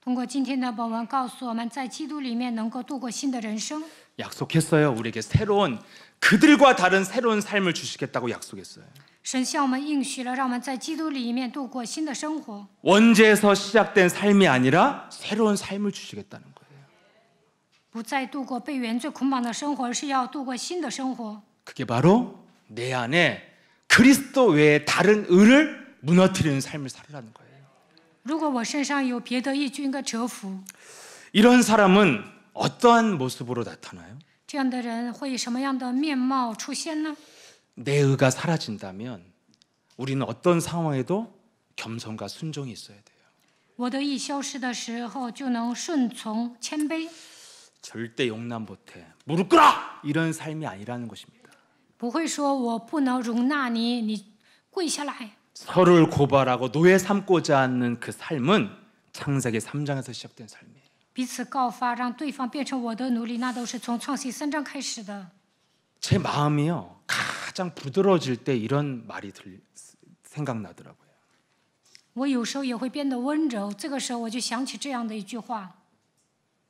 Speaker 2: 通过今天的本文告诉我们，在基督里面能够度过新的人生。
Speaker 1: 약속했어요. 우리에게 새로운 그들과 다른 새로운 삶을 주시겠다고 약속했어요.
Speaker 2: 神向我们应许了，让我们在基督里面度过新的生活。
Speaker 1: 원죄에서 시작된 삶이 아니라 새로운 삶을 주시겠다는 거예요.
Speaker 2: 不再度过被原罪捆绑的生活，而是要度过新的生活。
Speaker 1: 그게 바로 내 안에 그리스도 외에 다른 의를 무너뜨리는 삶을 살라는 거예요.
Speaker 2: 如果我身上有别的义，就应该折服。
Speaker 1: 이런 사람은 어떠한 모습으로 나타나요?
Speaker 2: 这样的人会以什么样的面貌出现呢？
Speaker 1: 내 의가 사라진다면 우리는 어떤 상황에도 겸손과 순종이 있어야 돼요.
Speaker 2: 我的义消失的时候，就能顺从谦卑，
Speaker 1: 절대 용납 못해. 무릎 꿇어! 이런 삶이 아니라는 것입니다.
Speaker 2: 不会说我不能容纳你，你跪下来。
Speaker 1: 서로를 고발하고 노예 삼고자 하는 그 삶은 창세기 3장에서 시작된 삶이에요.
Speaker 2: 彼此告发，让对方变成我的奴隶，那都是从创世3章开始的。
Speaker 1: 제 마음이요 가장 부드러워질 때 이런 말이 생각나더라고요.
Speaker 2: 我有时候也会变得温柔，这个时候我就想起这样的一句话：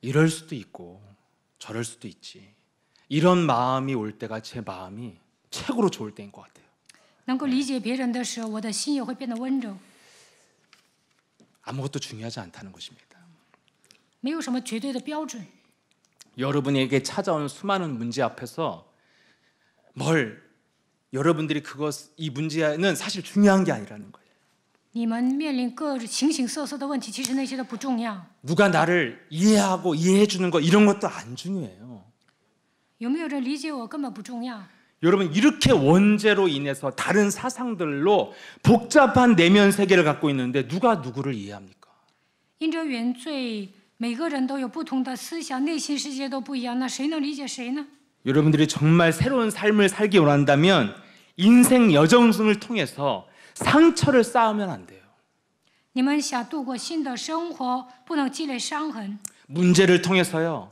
Speaker 1: 이럴 수도 있고 저럴 수도 있지. 이런 마음이 올 때가 제 마음이 최고로 좋을 때인 것 같아요.
Speaker 2: 能够理解别人的时候，我的心也会变得温柔。
Speaker 1: 아무것도 중요하지 않다는 것입니다.
Speaker 2: 没有什么绝对的标准。
Speaker 1: 여러분에게 찾아온 수많은 문제 앞에서 여러분들이 이 문제는 사실 중요한 게 아니라는 거예요.
Speaker 2: 你们面临各形形色色的问题，其实那些都不重要。
Speaker 1: 누가 나를 이해하고 이해해 주는 거 이런 것도 안 중요해요.
Speaker 2: 有没有人理解我根本不重要。
Speaker 1: 여러분 이렇게 원죄로 인해서 다른 사상들로 복잡한 내면 세계를 갖고 있는데 누가 누구를 이해합니까?
Speaker 2: 因着原罪，每个人都有不同的思想，内心世界都不一样，那谁能理解谁呢？
Speaker 1: 여러분들이 정말 새로운 삶을 살기 원한다면 인생 여정을 통해서 상처를 쌓으면 안 돼요.
Speaker 2: 你们想度过新的生活，不能积累伤痕。
Speaker 1: 문제를 통해서요.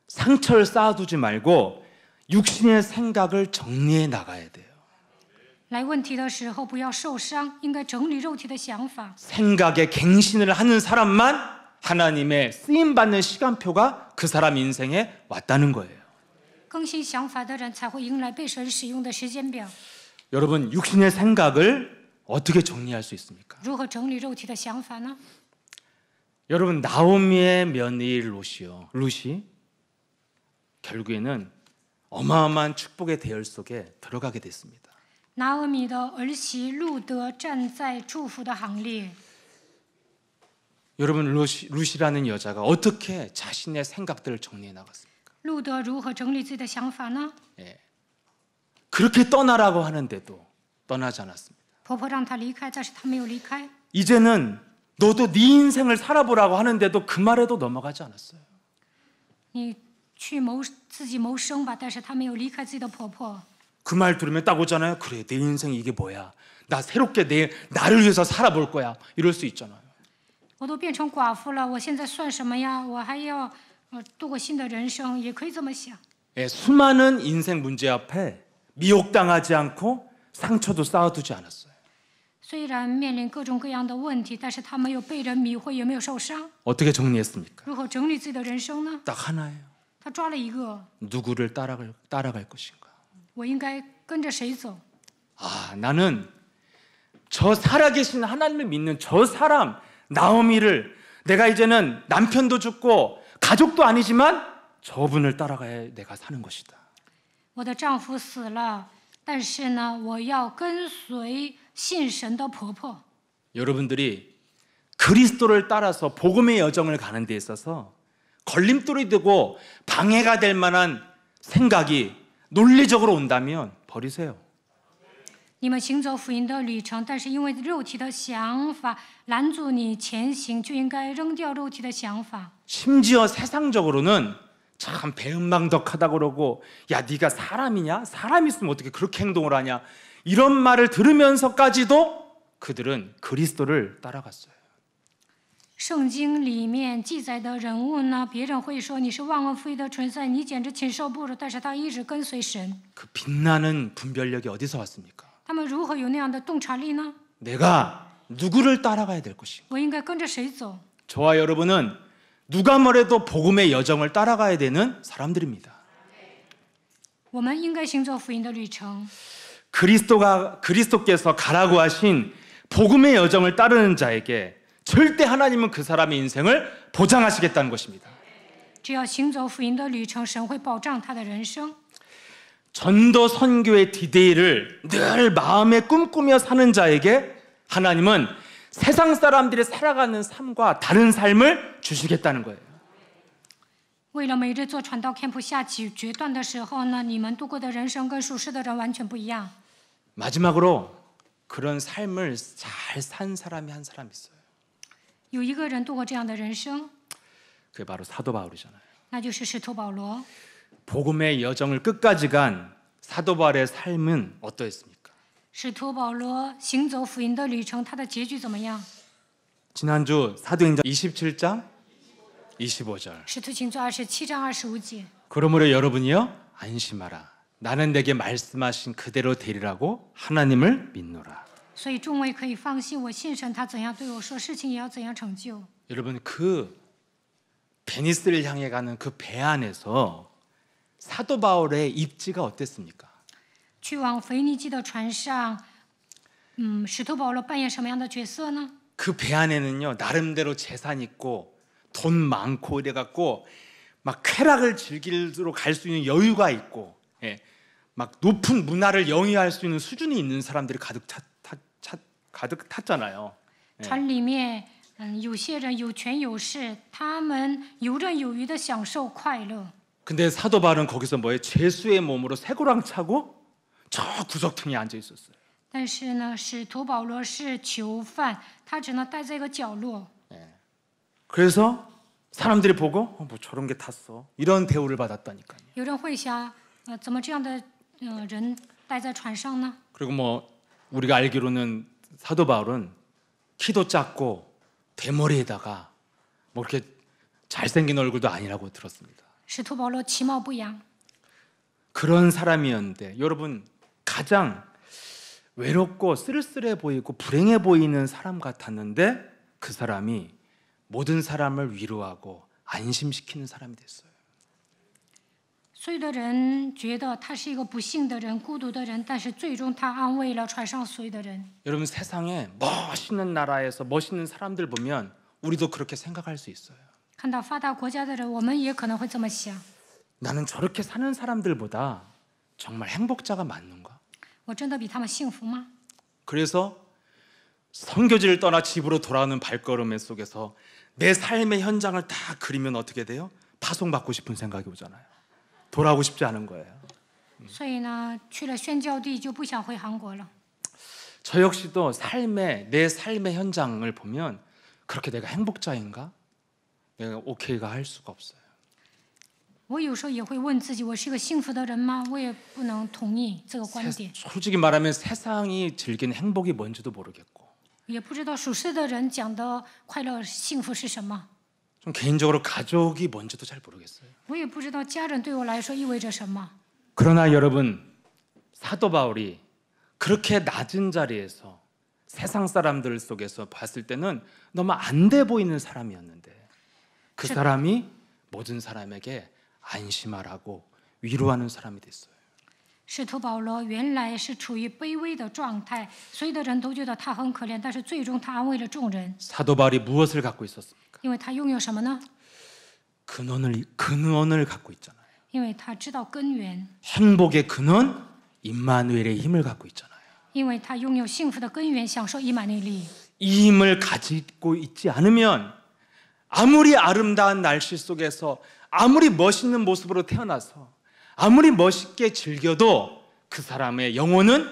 Speaker 1: 상처를 쌓아두지 말고 육신의 생각을 정리해 나가야 돼요.
Speaker 2: 来问题的时候不要受伤，应该整理肉体的想法。
Speaker 1: 생각에 갱신을 하는 사람만 하나님의 쓰임받는 시간표가 그 사람 인생에 왔다는 거예요.
Speaker 2: 更新想法的人才会迎来被神使用的时间表。
Speaker 1: 여러분 육신의 생각을 어떻게 정리할 수 있습니까?
Speaker 2: 如何整理肉体的想法呢？
Speaker 1: 여러분 나오미의 며느리 룻이 결국에는 어마어마한 축복의 대열 속에 들어가게 됐습니다.
Speaker 2: 拿俄米的儿媳路德站在祝福的行列。
Speaker 1: 여러분 룻이라는 여자가 어떻게 자신의 생각들을 정리해 나갔습니까?
Speaker 2: 路德如何整理自己的想法呢？
Speaker 1: 그렇게 떠나라고 하는데도 떠나지 않았습니다.
Speaker 2: 婆婆让她离开，但是她没有离开。
Speaker 1: 이제는 너도 네 인생을 살아보라고 하는데도 그 말에도 넘어가지 않았어요.
Speaker 2: 你去自己谋生吧，但是她没有离开自己的婆婆。
Speaker 1: 그 말 들으면 딱 오잖아요. 그래 내 인생 이게 뭐야? 나 새롭게 나를 위해서 살아볼 거야. 이럴 수 있잖아요.
Speaker 2: 我都变成寡妇了，我现在算什么呀？我还要度过新的人生，也可以这么想。
Speaker 1: 수많은 인생 문제 앞에 미혹당하지 않고 상처도 쌓아두지 않았어요.
Speaker 2: 虽然面临各种各样的问题，但是她没有被人迷惑，也没有受伤。
Speaker 1: 어떻게 정리했습니까?
Speaker 2: 如何整理自己的人生呢？
Speaker 1: 딱 하나예요.
Speaker 2: 她抓了一个，
Speaker 1: 누구를 따라갈 것인가?
Speaker 2: 我应该跟着谁走？
Speaker 1: 아, 나는 저 살아계신 하나님을 믿는 저 사람 나오미를 내가 이제는 남편도 죽고 가족도 아니지만 저분을 따라가야 내가 사는 것이다.
Speaker 2: 我的丈夫死了，但是呢，我要跟随信神的婆婆。
Speaker 1: 여러분들이 그리스도를 따라서 복음의 여정을 가는 데 있어서 걸림돌이 되고 방해가 될 만한 생각이 논리적으로 온다면 버리세요.
Speaker 2: 你们行走福音的旅程，但是因为肉体的想法拦阻你前行，就应该扔掉肉体的想法。
Speaker 1: 심지어 세상적으로는 참 배은망덕하다 그러고 야 네가 사람이냐? 사람 있으면 어떻게 그렇게 행동을 하냐? 이런 말을 들으면서까지도 그들은 그리스도를 따라갔어요.
Speaker 2: 圣经里面记载的人物呢，别人会说你是忘恩负义的存在，你简直禽兽不如，但是他一直跟随神。
Speaker 1: 그 빛나는 분별력이 어디서 왔습니까?
Speaker 2: 他们如何有那样的洞察力呢？
Speaker 1: 내가 누구를 따라가야 될 것인가?
Speaker 2: 我应该跟着谁走？
Speaker 1: 저와 여러분은 누가 뭐래도 복음의 여정을 따라가야 되는 사람들입니다.
Speaker 2: 我们应该行走福音的旅程。
Speaker 1: 그리스도께서 가라고 하신 복음의 여정을 따르는 자에게 절대 하나님은 그 사람의 인생을 보장하시겠다는 것입니다.
Speaker 2: 只要行走福音的旅程，神会保障他的人生。
Speaker 1: 전도 선교의 디데이를 늘 마음에 꿈꾸며 사는 자에게 하나님은 세상 사람들이 살아가는 삶과 다른 삶을 주시겠다는 거예요.
Speaker 2: 为了每日做传道 camp 下起决断的时候呢，你们度过的人生跟属世的人完全不一样。
Speaker 1: 마지막으로 그런 삶을 잘 산 사람이 한 사람 있어요.
Speaker 2: 有一个人度过这样的人生，
Speaker 1: 그게 바로 사도 바울이잖아요.
Speaker 2: 那就是使徒保罗。
Speaker 1: 복음의 여정을 끝까지 간 사도 바울의 삶은 어떠했습니까?
Speaker 2: 使徒保罗行走福音的旅程，他的结局怎么样？
Speaker 1: 지난주 사도행전 27장 25절.
Speaker 2: 使徒行传27章25节。
Speaker 1: 그러므로 여러분이요 안심하라. 나는 내게 말씀하신 그대로 되리라고 하나님을 믿노라.
Speaker 2: 所以众位可以放心，我信神，他怎样对我说，事情也要怎样成就。
Speaker 1: 여러분 그 베니스를 향해 가는 그 배 안에서 사도 바울의 입지가 어땠습니까?
Speaker 2: 去往腓尼基的船上，使徒保罗扮演什么样的角色呢？
Speaker 1: 그 배 안에는요 나름대로 재산 있고 돈 많고 이래갖고 막 쾌락을 즐기러 갈 수 있는 여유가 있고, 예, 막 높은 문화를 영위할 수 있는 수준이 있는 사람들이 가득 탔잖아요.
Speaker 2: 船里面，有些人有权有势，他们游刃有余的享受快乐。
Speaker 1: 근데 사도 바울은 거기서 뭐예요? 죄수의 몸으로 쇠고랑 차고 저 구석탱이에 앉아 있었어요.
Speaker 2: 但是呢，使徒保罗是囚犯，他只能待在一个角落。
Speaker 1: 그래서 사람들이 보고 뭐 저런 게 탔어. 이런 대우를 받았다니까요.
Speaker 2: 有人会想，怎么这样的人待在船上呢？
Speaker 1: 그리고 뭐 우리가 알기로는 사도 바울은 키도 작고 대머리에다가 뭐 이렇게 잘생긴 얼굴도 아니라고 들었습니다.
Speaker 2: 使徒保罗其貌不扬，
Speaker 1: 그런 사람이었는데 여러분 가장 외롭고 쓸쓸해 보이고 불행해 보이는 사람 같았는데 그 사람이 모든 사람을 위로하고 안심시키는 사람이 됐어요.
Speaker 2: 所有的人觉得他是一个不幸的人、孤独的人，但是最终他安慰了船上所有的人。
Speaker 1: 여러분 세상에 멋있는 나라에서 멋있는 사람들 보면 우리도 그렇게 생각할 수 있어요.
Speaker 2: 看到发达国家的人，我们也可能会这么想：
Speaker 1: 나는 저렇게 사는 사람들보다 정말 행복자가 맞는가?
Speaker 2: 我真的比他们幸福吗？
Speaker 1: 그래서 선교지를 떠나 집으로 돌아오는 발걸음 속에서 내 삶의 현장을 다 그리면 어떻게 돼요? 파송받고 싶은 생각이 오잖아요. 돌아오고 싶지 않은 거예요.
Speaker 2: 所以呢，去了宣教地就不想回韩国了。
Speaker 1: 저 역시도 내 삶의 현장을 보면 그렇게 내가 행복자인가? 내가 오케이가 할 수가 없어요.
Speaker 2: 我有时候也会问自己：我是一个幸福的人吗？我也不能同意这个观点。
Speaker 1: 솔직히 말하면 세상이 즐기는 행복이 뭔지도 모르겠고
Speaker 2: 也不知道属世的人讲的快乐、幸福是什么。
Speaker 1: 좀 개인적으로 가족이 뭔지도 잘 모르겠어요.
Speaker 2: 我也不知道家人对我来说意味着什么。
Speaker 1: 그러나 여러분 사도 바울이 그렇게 낮은 자리에서 세상 사람들 속에서 봤을 때는 너무 안 돼 보이는 사람이었는데 그 사람이 모든 사람에게 안심하라고 위로하는 사람이 됐어요.
Speaker 2: 使徒保罗原来是处于卑微的状态，所有的人都觉得他很可怜，但是最终他安慰了众人。
Speaker 1: 사도 바울이 무엇을 갖고 있었습니까?
Speaker 2: 因为他拥有什么呢？
Speaker 1: 근원을 갖고 있잖아요.
Speaker 2: 因为他知道根源，
Speaker 1: 행복의 근원 임마누엘의 힘을 갖고 있잖아요.
Speaker 2: 因为他拥有幸福的根源，享受以马内利。
Speaker 1: 이 힘을 가지고 있지 않으면 아무리 아름다운 날씨 속에서 아무리 멋있는 모습으로 태어나서 아무리 멋있게 즐겨도 그 사람의 영혼은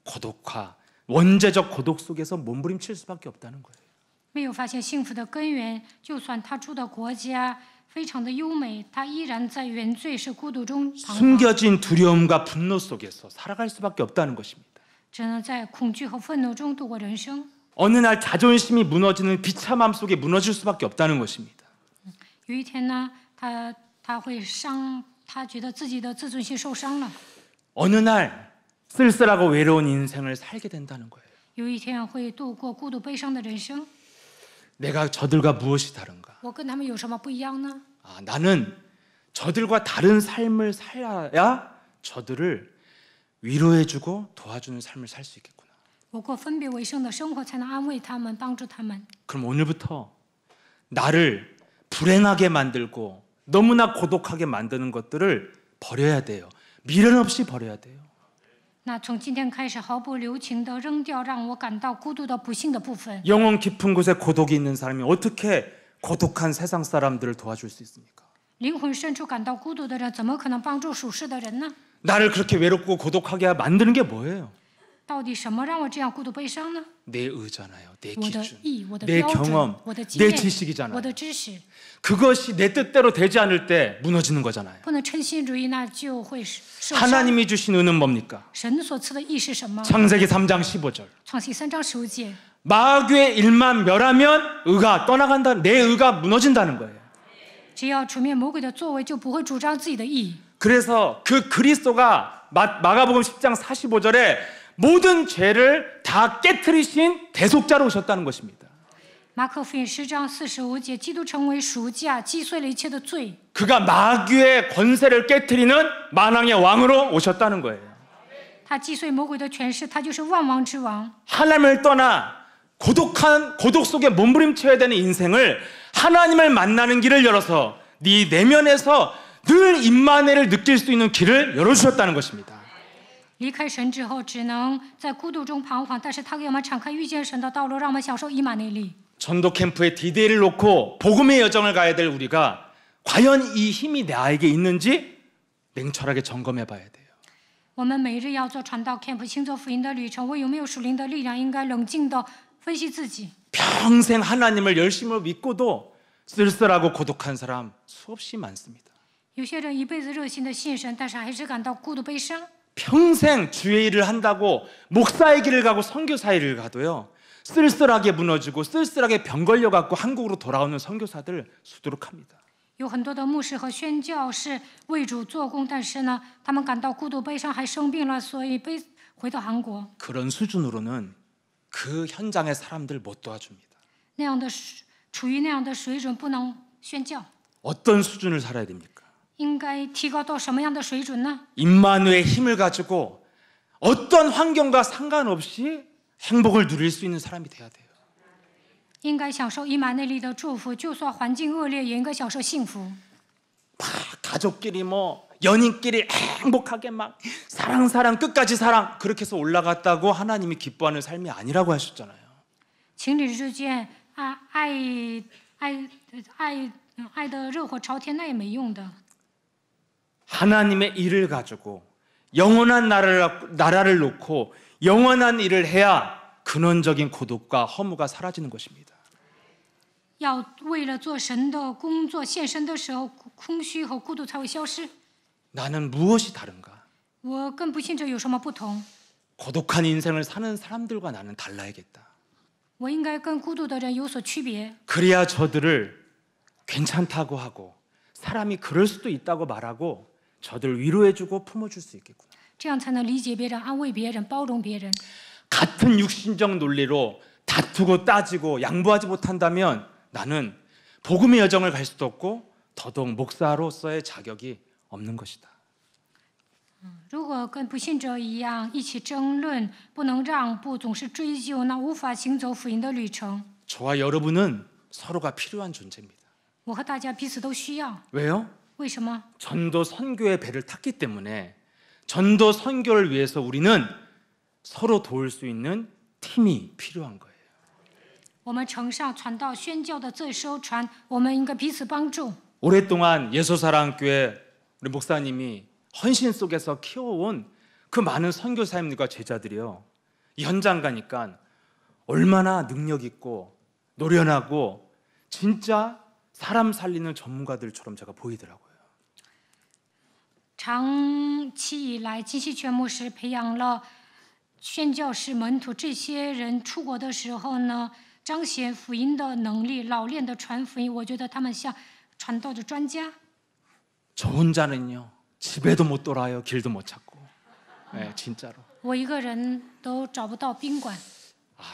Speaker 1: 고독화, 원죄적 고독 속에서 몸부림칠 수밖에 없다는 거예요.
Speaker 2: 没有发现幸福的根源，就算他住的国家非常的优美，他依然在原罪是孤独中彷徨，
Speaker 1: 숨겨진 두려움과 분노 속에서 살아갈 수밖에 없다는 것입니다.
Speaker 2: 只能在恐惧和愤怒中度过人生。
Speaker 1: 어느 날 자존심이 무너지는 비참함 속에 무너질 수밖에 없다는 것입니다.
Speaker 2: 有一天呢，他会他觉得自己的自尊心受伤了。
Speaker 1: 어느 날 쓸쓸하고 외로운 인생을 살게 된다는 거예요.
Speaker 2: 有一天会度过孤独悲伤的人生。
Speaker 1: 내가 저들과 무엇이 다른가?
Speaker 2: 我跟他们有什么不一样呢？
Speaker 1: 나는 저들과 다른 삶을 살아야 저들을 위로해주고 도와주는 삶을 살 수 있겠구나.
Speaker 2: 我过分别为圣的生活，才能安慰他们，帮助他们。
Speaker 1: 그럼 오늘부터 나를 불행하게 만들고 너무나 고독하게 만드는 것들을 버려야 돼요. 미련 없이 버려야 돼요.
Speaker 2: 那从今天开始，毫不留情地扔掉让我感到孤独的不幸的部分。
Speaker 1: 영혼 깊은 곳에 고독이 있는 사람이 어떻게 고독한 세상 사람들을 도와줄 수 있습니까?
Speaker 2: 灵魂深处感到孤独的人，怎么可能帮助属世的人呢？
Speaker 1: 나를 그렇게 외롭고 고독하게 만드는 게 뭐예요?
Speaker 2: 到底什么让我这样孤独悲伤呢？
Speaker 1: 내 의잖아요. 내
Speaker 2: 我的
Speaker 1: 기준,
Speaker 2: 意、我的
Speaker 1: 내
Speaker 2: 标准、
Speaker 1: 경험,
Speaker 2: 我的经
Speaker 1: 내
Speaker 2: 验、
Speaker 1: 지식이잖아요.
Speaker 2: 我的知识，
Speaker 1: 그것이 내 뜻대로 되지 않을 때 무너지는 거잖아요.
Speaker 2: 不能称心如意，那就会受伤。
Speaker 1: 하나님이 주신 의는 뭡니까?
Speaker 2: 神所赐的义是什么？
Speaker 1: 창세기 3장 15절.
Speaker 2: 创世3章15节。
Speaker 1: 마귀의 일만 멸하면 의가 떠나간다. 내 의가 무너진다는 거예요.
Speaker 2: 只要除灭魔鬼的作为，就不会主张自己的义。
Speaker 1: 그래서 그 그리스도가 마가복음 10장 45절에 모든 죄를 다 깨트리신 대속자로 오셨다는 것입니다.
Speaker 2: 马可福音10章45节，基督成为赎价，击碎了一切的罪。
Speaker 1: 그가 마귀의 권세를 깨트리는 만왕의 왕으로 오셨다는 거예요.
Speaker 2: 他击碎魔鬼的权势，他就是万王之王。
Speaker 1: 하나님을 떠나 고독 속에 몸부림쳐야 되는 인생을 하나님을 만나는 길을 열어서 네 내면에서 늘 임마누엘을 느낄 수 있는 길을 열어주셨다는 것입니다.
Speaker 2: 离开神之后，只能在孤独中彷徨，但是他给我们敞开遇见神的道路，让我们享受以马内利。
Speaker 1: 전도 캠프의 디데이를 놓고 복음의 여정을 가야 될 우리가 과연 이 힘이 나에게 있는지 냉철하게 점검해 봐야 돼요.
Speaker 2: 我们每日要做传道 camp 行走福音的旅程，我有没有属灵的力量？应该冷静地分析自己。
Speaker 1: 평생 하나님을 열심히 믿고도 쓸쓸하고 고독한 사람 수없이 많습니다.
Speaker 2: 有些人一辈子热心的信神，但是还是感到孤独悲伤。
Speaker 1: 평생 주의 일을 한다고 목사의 길을 가고 선교사의 길을 가도요, 쓸쓸하게 무너지고 쓸쓸하게 병 걸려갖고 한국으로 돌아오는 선교사들 수두룩합니다.
Speaker 2: 有很多的牧师和宣教士为主做工，但是呢，他们感到孤独悲伤，还生病了，所以回到韩国。
Speaker 1: 그런 수준으로는 그 현장의 사람들 못 도와줍니다.
Speaker 2: 那样的处于那样的水准，不能宣教。
Speaker 1: 어떤 수준을 살아야 됩니까?
Speaker 2: 应该提高到什么样的水准呢？
Speaker 1: 임마누의 힘을 가지고 어떤 환경과 상관없이 행복을 누릴 수 있는 사람이 돼야 돼요.
Speaker 2: 应该享受以马内利的祝福，就算环境恶劣，也应该享受幸福。
Speaker 1: 막 가족끼리 뭐 연인끼리 행복하게 막 사랑 끝까지 사랑 그렇게 해서 올라갔다고 하나님이 기뻐하는 삶이 아니라고 하셨잖아요.
Speaker 2: 情侣之间爱的热火朝天，那也没用的。
Speaker 1: 하나님의 일을 가지고 영원한 나라를 놓고 영원한 일을 해야 근원적인 고독과 허무가 사라지는 것입니다.
Speaker 2: 要为了做神的工作献身的时候，空虚和孤独才会消失。
Speaker 1: 나는 무엇이 다른가?
Speaker 2: 我跟不信者有什么不同？
Speaker 1: 고독한 인생을 사는 사람들과 나는 달라야겠다.
Speaker 2: 我应该跟孤独的人有所区别。
Speaker 1: 그래야 저들을 괜찮다고 하고 사람이 그럴 수도 있다고 말하고 저들 위로해주고 품어줄 수 있겠구나.
Speaker 2: 这样才能理解别人、安慰别人、包容别人。
Speaker 1: 같은 육신적 논리로 다투고 따지고 양보하지 못한다면 나는 복음의 여정을 갈 수도 없고 더더욱 목사로서의 자격이 없는 것이다.
Speaker 2: 如果跟不信者一样一起争论，不能让步，总是追究，那无法行走福音的旅程。
Speaker 1: 저와 여러분은 서로가 필요한 존재입니다.
Speaker 2: 我和大家彼此都需要。
Speaker 1: 왜요?
Speaker 2: 为什么？
Speaker 1: 전도 선교의 배를 탔기 때문에 전도 선교를 위해서 우리는 서로 도울 수 있는 팀이 필요한 거예요.
Speaker 2: 我们乘上传道宣教的这艘船，我们应该彼此帮助。
Speaker 1: 오랫동안 예수사랑교회 우리 목사님이 헌신 속에서 키워온 그 많은 선교사님들과 제자들이요, 이 현장 가니까 얼마나 능력 있고 노련하고 진짜 사람 살리는 전문가들처럼 제가 보이더라고요.
Speaker 2: 长期以来，金锡全牧师培养了宣教士门徒，这些人出国的时候呢，彰显福音的能力，老练的传福音。我觉得他们像传道的专家。
Speaker 1: 저 혼자는요, 집에도 못 돌아요, 길도 못 찾고. 네, 진짜로.
Speaker 2: 我一个人都找不到宾馆。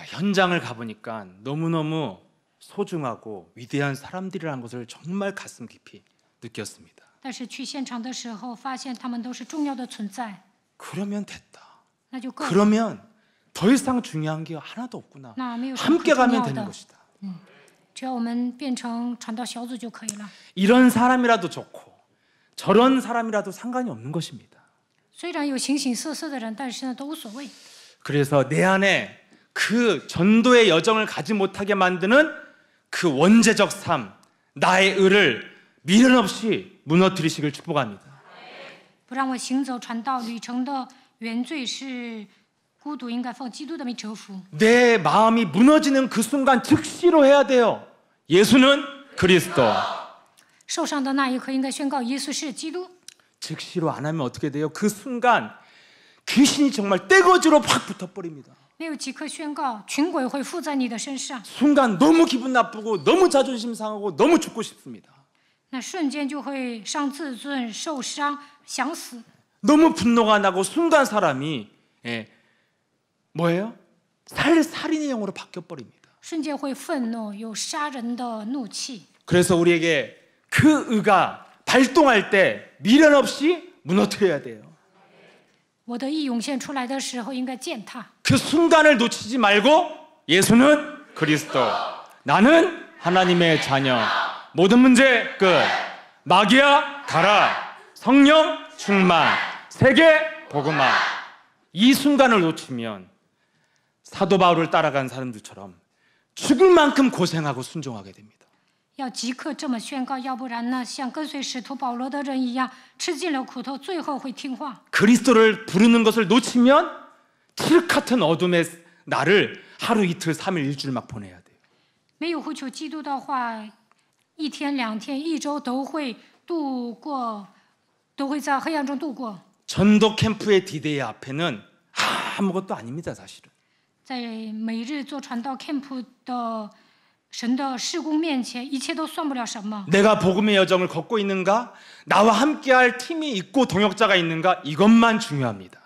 Speaker 1: 현장을 가보니까 너무너무 소중하고 위대한 사람들이라는 것을 정말 가슴 깊이 느꼈습니다.
Speaker 2: 但是去现场的时候，发现他们都是重要的存在，
Speaker 1: 그러면 됐다.
Speaker 2: 那就够了。
Speaker 1: 그러면 더 이상 중요한 게 하나도 없구나.
Speaker 2: 那没有什么
Speaker 1: 함께
Speaker 2: 很重
Speaker 1: 가면
Speaker 2: 要
Speaker 1: 되는
Speaker 2: 的，
Speaker 1: 것이다.
Speaker 2: 只要我们变成传道小组就可以了。
Speaker 1: 이런 사람이라도 좋고 저런 사람이라도 상관이 없는 것입니다.
Speaker 2: 虽然有形形色色的人，但是呢都无所谓。
Speaker 1: 그래서 내 안에 그 전도의 여정을 가지 못하게 만드는 그 원죄적 삶, 나의 의를 미련 없이 무너뜨리시길 축복합니다.
Speaker 2: 不让我行走传道旅程的原罪是孤独，应该奉基督的名折服。
Speaker 1: 내 마음이 무너지는 그 순간 즉시로 해야 돼요. 예수는 그리스도.
Speaker 2: 受伤的那一刻，应该宣告耶稣是基督。
Speaker 1: 즉시로 안 하면 어떻게 돼요? 그 순간 귀신이 정말 떼거지로 확 붙어버립니다.
Speaker 2: 没有即刻宣告，群鬼会附在你的身上，
Speaker 1: 순간 너무 기분 나쁘고 너무 자존심 상하고 너무 죽고 싶습니다.
Speaker 2: 那瞬间就会伤自尊、受伤、想死。
Speaker 1: 너무 분노가 나고 순간 사람이 뭐예요? 살인의 영으로 바뀌어버립니다.
Speaker 2: 瞬间会愤怒，有杀人的怒气。
Speaker 1: 그래서 우리에게 그 의가 발동할 때 미련 없이 무너뜨려야 돼요.
Speaker 2: 我的意涌现出来的时候，应该践踏。
Speaker 1: 그 순간을 놓치지 말고 예수는 그리스도, 나는 하나님의 자녀, 모든 문제 끝, 마귀야 가라, 성령 충만, 세계 복음화. 이 순간을 놓치면 사도 바울을 따라간 사람들처럼 죽을 만큼 고생하고 순종하게 됩니다.
Speaker 2: 要即刻这么宣告，要不然呢，像跟随使徒保罗的人一样，吃尽了苦头，最后会听话。
Speaker 1: 그리스도를 부르는 것을 놓치면 칠흑 같은 어둠의 날을 하루 이틀 3일 일주일 막 보내야 돼요.
Speaker 2: 没有呼求基督的话，一天两天一周都会度过，都会在黑暗中度过。
Speaker 1: 전도 캠프의 디데이 앞에는 아무것도 아닙니다, 사실은.
Speaker 2: 在每日做传道 camp 的神的事工面前，一切都算不了什么。
Speaker 1: 내가 복음의 여정을 걷고 있는가? 나와 함께할 팀이 있고 동역자가 있는가? 이것만 중요합니다.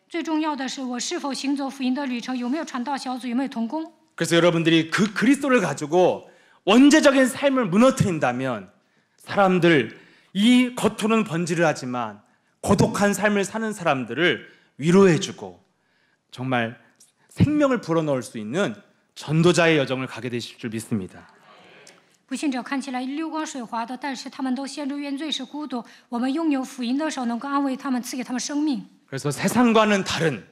Speaker 2: 最重要的是，我是否行走福音的旅程，有没有传道小组，有没有同工。
Speaker 1: 그래서 여러분들이 그 그리스도를 가지고 원죄적인 삶을 무너뜨린다면 사람들, 이 겉으로는 번지를 하지만 고독한 삶을 사는 사람들을 위로해주고 정말 생명을 불어넣을 수 있는 전도자의 여정을 가게 되실 줄 믿습니다.
Speaker 2: 不信者看起来流光水滑的，但是他们都陷入原罪是孤独。我们拥有福音的时候，能够安慰他们，赐给他们生命。
Speaker 1: 그래서 세상과는 다른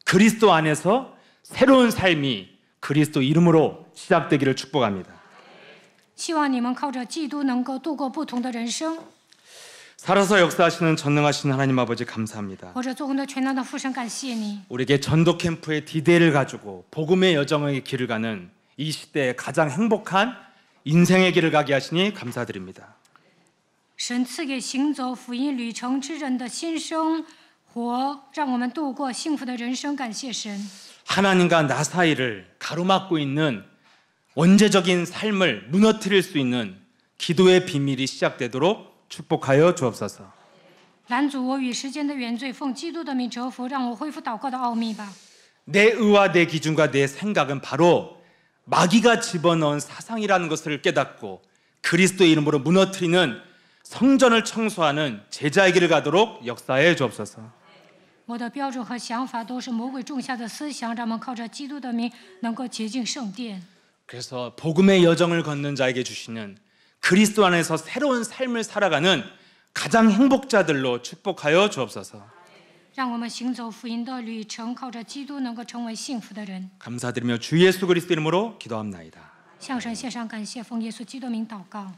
Speaker 1: 그리스도 안에서 새로운 삶이 그리스도 이름으로 시작되기를 축복합니다.
Speaker 2: 希望你们靠着基督能够度过不同的人生。
Speaker 1: 살아서 역사하시는 전능하신 하나님 아버지 감사합니다.
Speaker 2: 活着做工的全能的父神，感谢你，
Speaker 1: 우리에게 전도 캠프의 디데이를 가지고 복음의 여정의 길을 가는 이 시대의 가장 행복한 인생의 길을 가게 하시니 감사드립니다.
Speaker 2: 神赐给行走福音旅程之人的新生活，让我们度过幸福的人生。感谢神，
Speaker 1: 하나님과 나 사이를 가로막고 있는 원죄적인 삶을 무너뜨릴 수 있는 기도의 비밀이 시작되도록 축복하여 주옵소서.
Speaker 2: 拦阻我与时间的原罪，奉基督的名折服，让我恢复祷告的奥秘吧。
Speaker 1: 내 의와 내 기준과 내 생각은 바로 마귀가 집어넣은 사상이라는 것을 깨닫고 그리스도의 이름으로 무너뜨리는 성전을 청소하는 제자의 길을 가도록 역사해 주옵소서.
Speaker 2: 我的标准和想法都是魔鬼种下的思想，让我们靠着基督的名能够洁净圣殿。
Speaker 1: 그래서 복음의 여정을 걷는 자에게 주시는 그리스도 안에서 새로운 삶을 살아가는 가장 행복자들로 축복하여 주옵소서.
Speaker 2: 让我们行走福音的旅程，靠着基督能够成为幸福的人。
Speaker 1: 감사드리며 주 예수 그리스도 이름으로 기도합나이다.
Speaker 2: 向神献上感谢，奉耶稣基督名祷告。